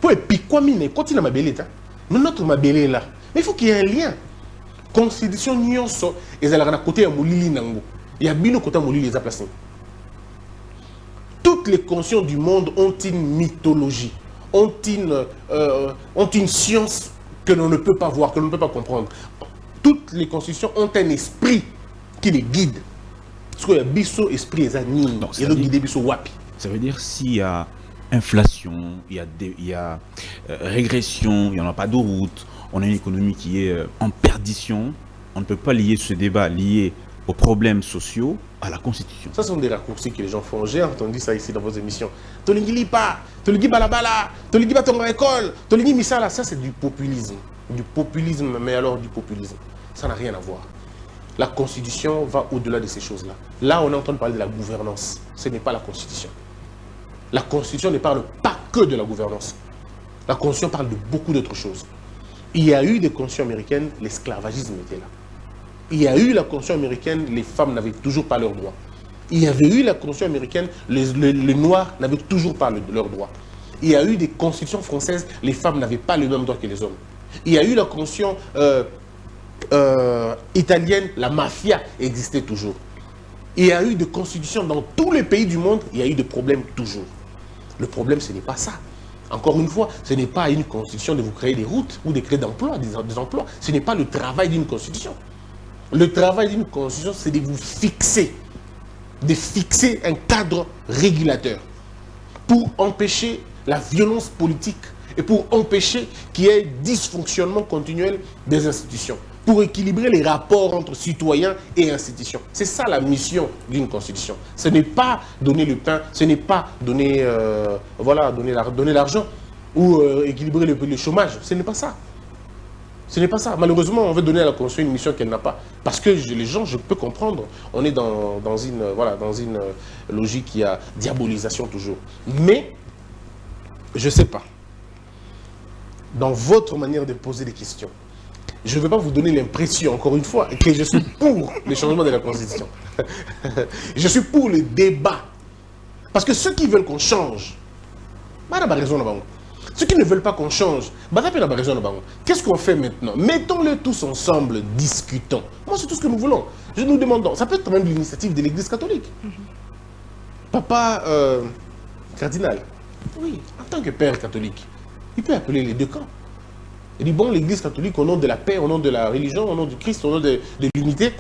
Pour epikwa mine, continue ma beleta. Mais notre mabele là. Mais il faut qu'il y ait un lien. Constitution nyonso, ezalaka na côté ya molili nango. Il y a bino côté molili les a placés. Toutes les consciences du monde ont une mythologie, ont une science que l'on ne peut pas voir, que l'on ne peut pas comprendre. Toutes les constitutions ont un esprit qui les guide. Parce qu'il y a biso esprit et zanine, il y a guidé biso wapi. Ça veut dire s'il y a inflation, il y a régression, il n'y en a pas de route, on a une économie qui est en perdition, on ne peut pas lier ce débat lié aux problèmes sociaux à la Constitution. Ça sont des raccourcis que les gens font. J'ai entendu ça ici dans vos émissions. Tolingi lipa, Tolingi balabala, Tolingi batongo école, Tolingi misala. Ça c'est du populisme. Du populisme, mais alors du populisme. Ça n'a rien à voir. La Constitution va au-delà de ces choses-là. Là, on est en train de parler de la gouvernance. Ce n'est pas la Constitution. La Constitution ne parle pas que de la gouvernance. La Constitution parle de beaucoup d'autres choses. Il y a eu des constitutions américaines, l'esclavagisme était là. Il y a eu la Constitution américaine, les femmes n'avaient toujours pas leurs droits. Il y avait eu la Constitution américaine, les Noirs n'avaient toujours pas leurs droits. Il y a eu des constitutions françaises, les femmes n'avaient pas le même droit que les hommes. Il y a eu la Constitution italienne, la mafia existait toujours. Il y a eu des constitutions dans tous les pays du monde, il y a eu des problèmes toujours. Le problème, ce n'est pas ça. Encore une fois, ce n'est pas une constitution de vous créer des routes ou de créer d'emplois, des emplois. Ce n'est pas le travail d'une constitution. Le travail d'une constitution, c'est de vous fixer, un cadre régulateur pour empêcher la violence politique et pour empêcher qu'il y ait dysfonctionnement continuel des institutions, pour équilibrer les rapports entre citoyens et institutions. C'est ça la mission d'une constitution. Ce n'est pas donner le pain, ce n'est pas donner donner l'argent ou équilibrer le chômage. Ce n'est pas ça. Ce n'est pas ça. Malheureusement, on veut donner à la Constitution une mission qu'elle n'a pas. Parce que les gens, je peux comprendre, on est dans une logique qui a diabolisation toujours. Mais, je ne sais pas, dans votre manière de poser des questions, je ne veux pas vous donner l'impression, encore une fois, que je suis pour le changement de la Constitution. Je suis pour le débat. Parce que ceux qui veulent qu'on change, ceux qui ne veulent pas qu'on change, qu'est-ce qu'on fait maintenant? Mettons-les tous ensemble, discutons. Moi, c'est tout ce que nous voulons. Nous demandons, ça peut être même l'initiative de l'Église catholique. Papa cardinal, oui, en tant que père catholique, il peut appeler les deux camps. Il dit, bon, l'Église catholique, au nom de la paix, au nom de la religion, au nom du Christ, au nom de l'unité,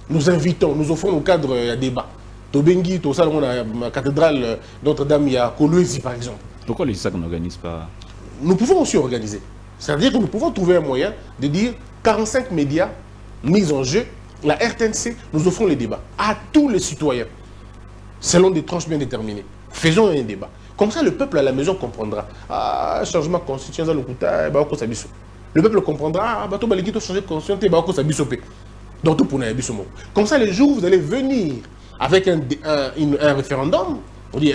nous invitons, nous offrons au cadre à débat. Tobengi, tout ça, la cathédrale Notre-Dame, il y a Kolwezi, par exemple. Pourquoi les SAC n'organisent pas? Nous pouvons aussi organiser. C'est-à-dire que nous pouvons trouver un moyen de dire 45 médias mis en jeu, la RTNC, nous offrons les débats à tous les citoyens, selon des tranches bien déterminées. Faisons un débat. Comme ça, le peuple à la maison comprendra. Ah, changement constitutionnel, le peuple comprendra. Ah, bateau baliki, changer constitution, donc tout pour nous. Comme ça, les jours où vous allez venir avec un référendum, on dit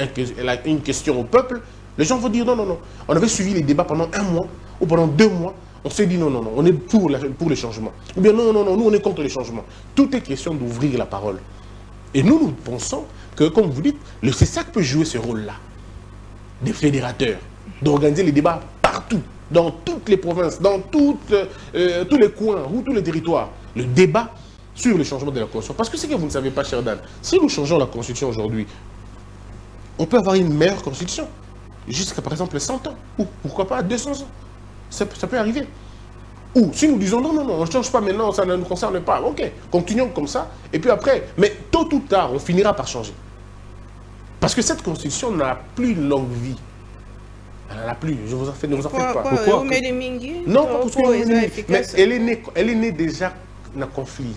une question au peuple, Les gens vont dire non, non, non. On avait suivi les débats pendant 1 mois ou pendant 2 mois. On s'est dit non, non, non, on est pour le changement. Ou bien non, non, non, nous on est contre les changements. Tout est question d'ouvrir la parole. Et nous pensons que, comme vous dites, le CESAC peut jouer ce rôle-là, des fédérateurs, d'organiser les débats partout, dans toutes les provinces, dans tous les coins ou tous les territoires. Le débat sur le changement de la Constitution. Parce que c'est que vous ne savez pas, cher Dan, si nous changeons la Constitution aujourd'hui, on peut avoir une meilleure Constitution, jusqu'à par exemple 100 ans, ou pourquoi pas 200 ans. Ça peut arriver. Ou si nous disons non, non, non, on ne change pas maintenant, ça ne nous concerne pas. Ok, continuons comme ça. Et puis après, mais tôt ou tard, on finira par changer. Parce que cette constitution n'a plus une longue vie. Elle n'en a plus. Je vous en fais, ne vous en faites pas. Pourquoi non, pas parce que mais elle est née déjà dans le conflit.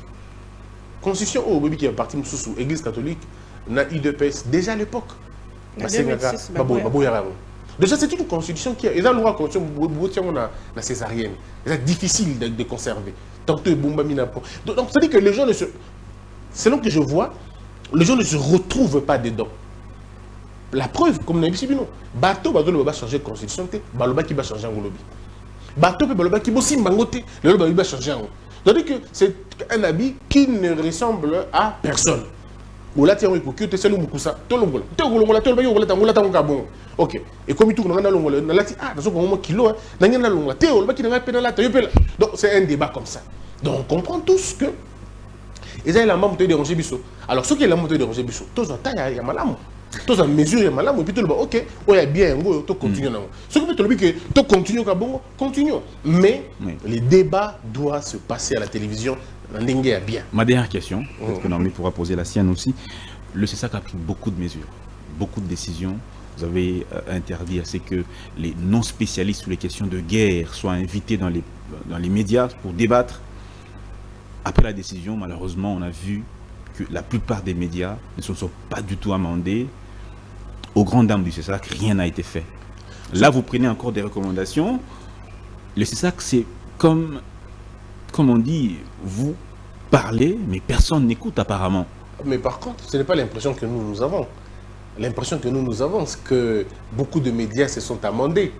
Constitution au Bobi qui est parti sous Église catholique, n'a UDPS déjà à l'époque. Déjà, c'est une constitution qui est une loi constitution la césarienne. C'est difficile de conserver. Donc, c'est-à-dire que les gens ne se... Selon que je vois, les gens ne se retrouvent pas dedans. La preuve, comme on a dit, bateau va changer de constitution, baloba qui va changer en lobby. Bateau baloba qui va aussi mangoter, le lobby va changer en haut. C'est-à-dire que c'est un habit qui ne ressemble à personne. Ok. Et comme il tourne donc c'est un débat comme ça. Donc on comprend tous que ils ont la main de déranger Bissot. Alors ce qui est la main de déranger Bissot, tous en taille, il y a malam. Tous en mesure, il y a malam. Et puis tout le monde, ok, on est bien, on continue. Ce qui veut dire que tu continues, continuons. Mais les débats doivent se passer à la télévision. Bien. Ma dernière question, peut-être que Normi pourra poser la sienne aussi. Le CESAC a pris beaucoup de mesures, beaucoup de décisions. Vous avez interdit à ce que les non-spécialistes sur les questions de guerre soient invités dans les médias pour débattre. Après la décision, malheureusement, on a vu que la plupart des médias ne se sont pas du tout amendés. Aux grandes dames du CESAC, rien n'a été fait. Là, vous prenez encore des recommandations. Le CESAC, c'est comme on dit, vous parlez, mais personne n'écoute apparemment. Mais par contre, ce n'est pas l'impression que nous avons. L'impression que nous avons, c'est que beaucoup de médias se sont amendés.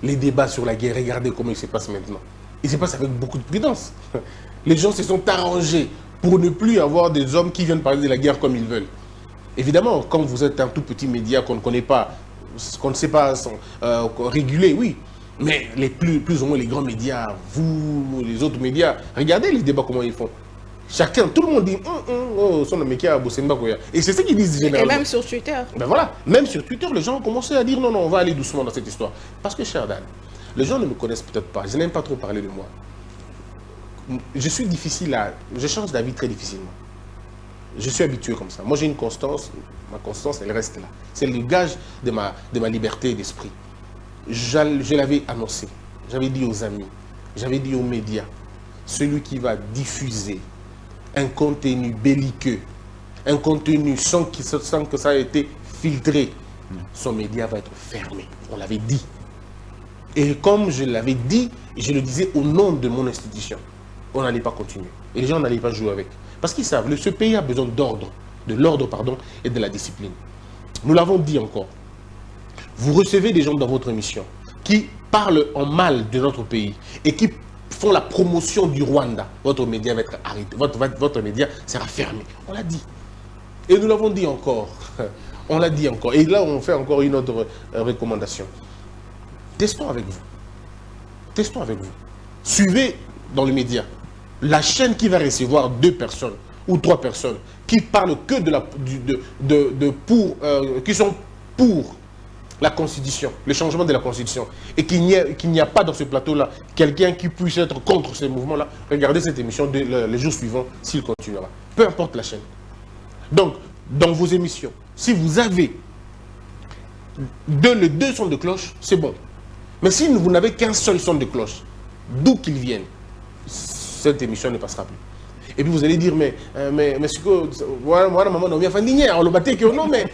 Les débats sur la guerre, regardez comment il se passe maintenant. Il se passe avec beaucoup de prudence. Les gens se sont arrangés pour ne plus avoir des hommes qui viennent parler de la guerre comme ils veulent. Évidemment, quand vous êtes un tout petit média qu'on ne connaît pas, qu'on ne sait pas réguler, oui. Mais les plus ou moins les grands médias, vous, les autres médias, regardez les débats, comment ils font. Chacun, tout le monde dit et c'est ce qu'ils disent généralement. Et même sur Twitter. Ben voilà, même sur Twitter, les gens ont commencé à dire non, non, on va aller doucement dans cette histoire. Parce que, cher Dan, les gens ne me connaissent peut-être pas, je n'aime pas trop parler de moi. Je suis difficile je change d'avis très difficilement. Je suis habitué comme ça. Moi, j'ai une constance, ma constance, elle reste là. C'est le gage de ma liberté d'esprit. Je l'avais annoncé, j'avais dit aux amis, j'avais dit aux médias, celui qui va diffuser un contenu belliqueux, un contenu sans que ça ait été filtré, son média va être fermé. On l'avait dit. Et comme je l'avais dit, je le disais au nom de mon institution, on n'allait pas continuer. Et les gens n'allaient pas jouer avec. Parce qu'ils savent, ce pays a besoin de l'ordre et de la discipline. Nous l'avons dit encore. Vous recevez des gens dans votre émission qui parlent en mal de notre pays et qui font la promotion du Rwanda. Votre média va être arrêté, votre média sera fermé. On l'a dit. Et nous l'avons dit encore. On l'a dit encore. Et là, on fait encore une autre recommandation. Testons avec vous. Testons avec vous. Suivez dans les médias la chaîne qui va recevoir 2 personnes ou 3 personnes qui parlent que qui sont pour la Constitution, le changement de la Constitution, et qu'il n'y a pas dans ce plateau-là quelqu'un qui puisse être contre ces mouvements-là, regardez cette émission les jours suivants s'il continuera. Peu importe la chaîne. Donc, dans vos émissions, si vous avez les 2 sons de cloche, c'est bon. Mais si vous n'avez qu'un seul son de cloche, d'où qu'il vienne, cette émission ne passera plus. Et puis vous allez dire, mais ce que voilà, maman, on vient faire digner, on le battait que non, mais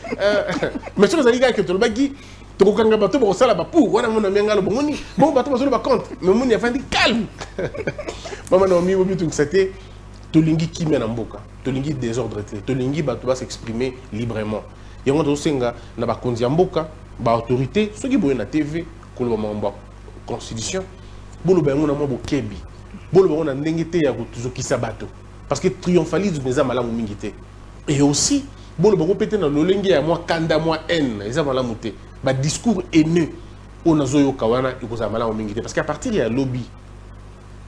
ce que vous allez dire que tu le bats tokokanga bato ba sala ba pou wana mona menga lo bongoni bon bato ba ba compte mais moni afandi calme mama no mi bo bitu nsate tolingi kimia na mboka tolingi désordre te tolingi bato ba s'exprimer librement yango to senga na ba konzi ya mboka ba autorité ceux qui boyent na TV koloba mamba constitution boloba yango na mwa bokebi boloba yango na ndenge te ya kotuzokisa bato parce que triomphalisme eza malamu mingi te et aussi boloba ngo pete na lolenge ya mwa kanda mwa haine eza malamu te ba discours haineux on azoyoka wana ekozala malamu mingi te parce qu'à partir ya lobby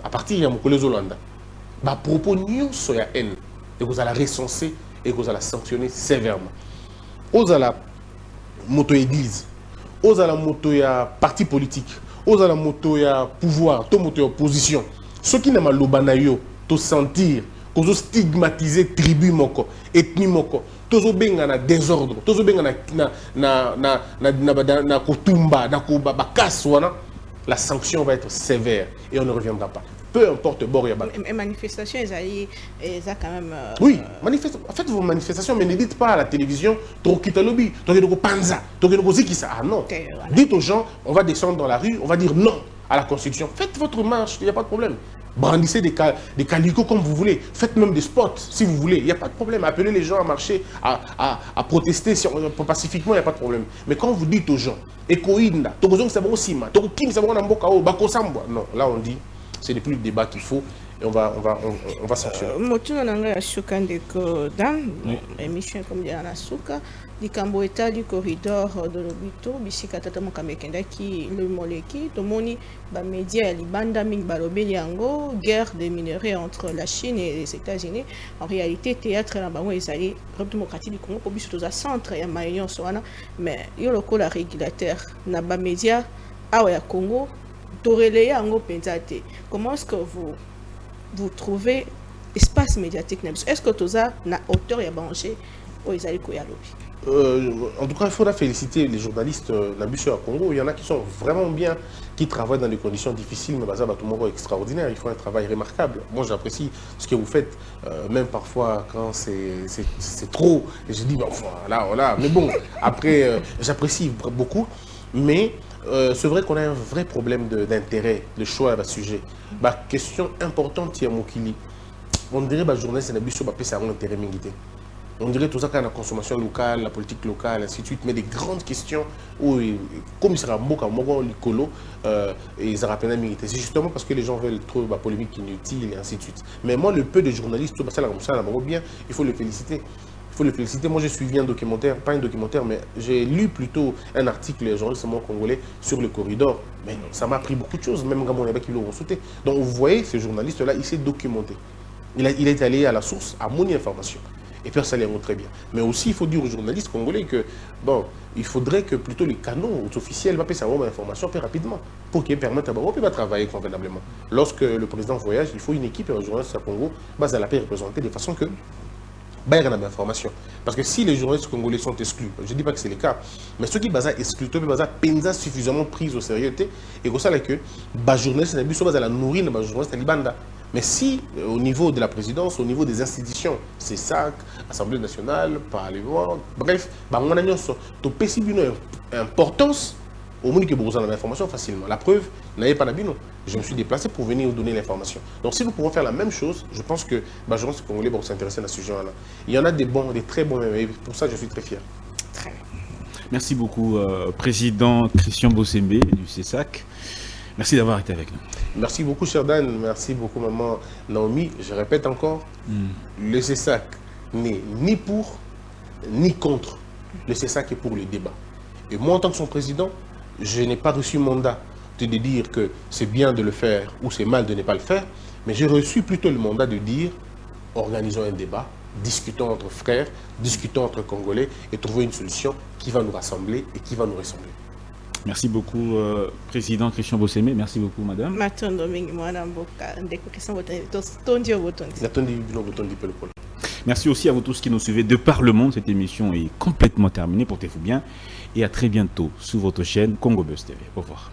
à partir ya mokolo ezolanda ba propos nyonso ya haine ekozala recensé ekozala sanctionné sévèrement ozala moto église ozala moto ya parti politique ozala moto ya pouvoir to moto ya opposition soki na maloba na yo to sentir kozo stigmatiser tribu moko ethnie moko tozo benga na désordre tozo benga na kotumba na ko bakas wana la sanction va être sévère et on ne reviendra pas. Peu importe bord ya bato. Manifestation ça quand même oui, faites vos manifestations mais ne dites pas à la télévision Tokita lobby, Tokita panza, Tokita zikisa. Ah non. Okay, voilà. Dites aux gens, on va descendre dans la rue, on va dire non à la Constitution. Faites votre marche, il n'y a pas de problème. Brandissez des calicots comme vous voulez. Faites même des spots si vous voulez. Il n'y a pas de problème. Appelez les gens à marcher, à protester pacifiquement, il n'y a pas de problème. Mais quand vous dites aux gens, Ekoïna, Tokozong Sabon Sima, Tokokim Sabon Nambokao, Bakosambwa, non, là on dit, ce n'est plus le débat qu'il faut et on va sanctionner. Motuna nanga ya shuka ndeko dans émission comme dit na suka likambo état du corridor de l'Obito bisika tata mokamekenda ki le moleki tomoni ba média ya libanda mingi balobeli yango guerre des minerais entre la Chine et les États-Unis en réalité théâtre na bango ezali République démocratique du Congo ko biso toza centre ya mayon soana mais yo lokola régulateur na ba média awa ya Congo toreleye yango penzate. Comment est-ce que vous trouvez espace médiatique? Est-ce que toza na hauteur ya banché o ezali ko ya lobby? En tout cas, il faudra féliciter les journalistes Nabusio à Congo. Il y en a qui sont vraiment bien, qui travaillent dans des conditions difficiles, mais Baza Batumoro est extraordinaire. Ils font un travail remarquable. Moi, j'apprécie ce que vous faites, même parfois quand c'est trop. Et je dis, ben, voilà. Mais bon, après, j'apprécie beaucoup. Mais c'est vrai qu'on a un vrai problème d'intérêt, de choix à ce sujet. Ma question importante, il y a Mokili. On dirait que les journalistes Nabusio c'est un intérêt militaire. On dirait tout ça quand la consommation locale, la politique locale, ainsi de suite, mais des grandes questions où, comme il sera Mboka, Mogo, Licolo, et ils auraient militaire. C'est justement parce que les gens veulent trouver la polémique inutile et ainsi de suite. Mais moi, le peu de journalistes, tout ça, bien, il faut le féliciter. Il faut le féliciter. Moi, j'ai suivi un documentaire, pas un documentaire, mais j'ai lu plutôt un article journalistement congolais sur le corridor. Mais ça m'a appris beaucoup de choses, même quand on avait qui l'ont sauté. Donc, vous voyez, ce journaliste-là, il s'est documenté. Il est allé à la source, à mon information. Et puis ça les montre très bien. Mais aussi, il faut dire aux journalistes congolais que, bon, il faudrait que plutôt les canaux officiels va savoir l'information plus rapidement pour qu'ils permettent à Bango de travailler convenablement. Lorsque le président voyage, il faut une équipe et un journaliste à Congo, base à la paix représentée de façon que il y a l'information. Parce que si les journalistes congolais sont exclus, je ne dis pas que c'est le cas, mais ceux qui sont exclus, ils sont suffisamment pris au sérieux. Et comme ça, que les journalistes sont nourrir les journalistes libanda. Mais si, au niveau de la présidence, au niveau des institutions, c'est ça, Assemblée nationale, Parlement, bref, on a une importance au monde que vous avez l'information facilement. La preuve, n'ayez pas d'abino. Je me suis déplacé pour venir vous donner l'information. Donc si nous pouvons faire la même chose, je pense que les gens congolais vont s'intéresser à ce sujet-là. Il y en a des très bons, et pour ça, je suis très fier. Très bien. Merci beaucoup, Président Christian Bossembe du CESAC. Merci d'avoir été avec nous. Merci beaucoup, cher Dan. Merci beaucoup, maman Naomi. Je répète encore, le CESAC n'est ni pour, ni contre. Le CESAC est pour le débat. Et moi, en tant que son président, je n'ai pas reçu mandat de dire que c'est bien de le faire ou c'est mal de ne pas le faire, mais j'ai reçu plutôt le mandat de dire, organisons un débat, discutons entre frères, discutons entre Congolais et trouvons une solution qui va nous rassembler et qui va nous ressembler. Merci beaucoup, Président Christian Bossembe. Merci beaucoup, Madame. Merci aussi à vous tous qui nous suivez de par le monde. Cette émission est complètement terminée. Portez-vous bien et à très bientôt sur votre chaîne Congo Buzz TV. Au revoir.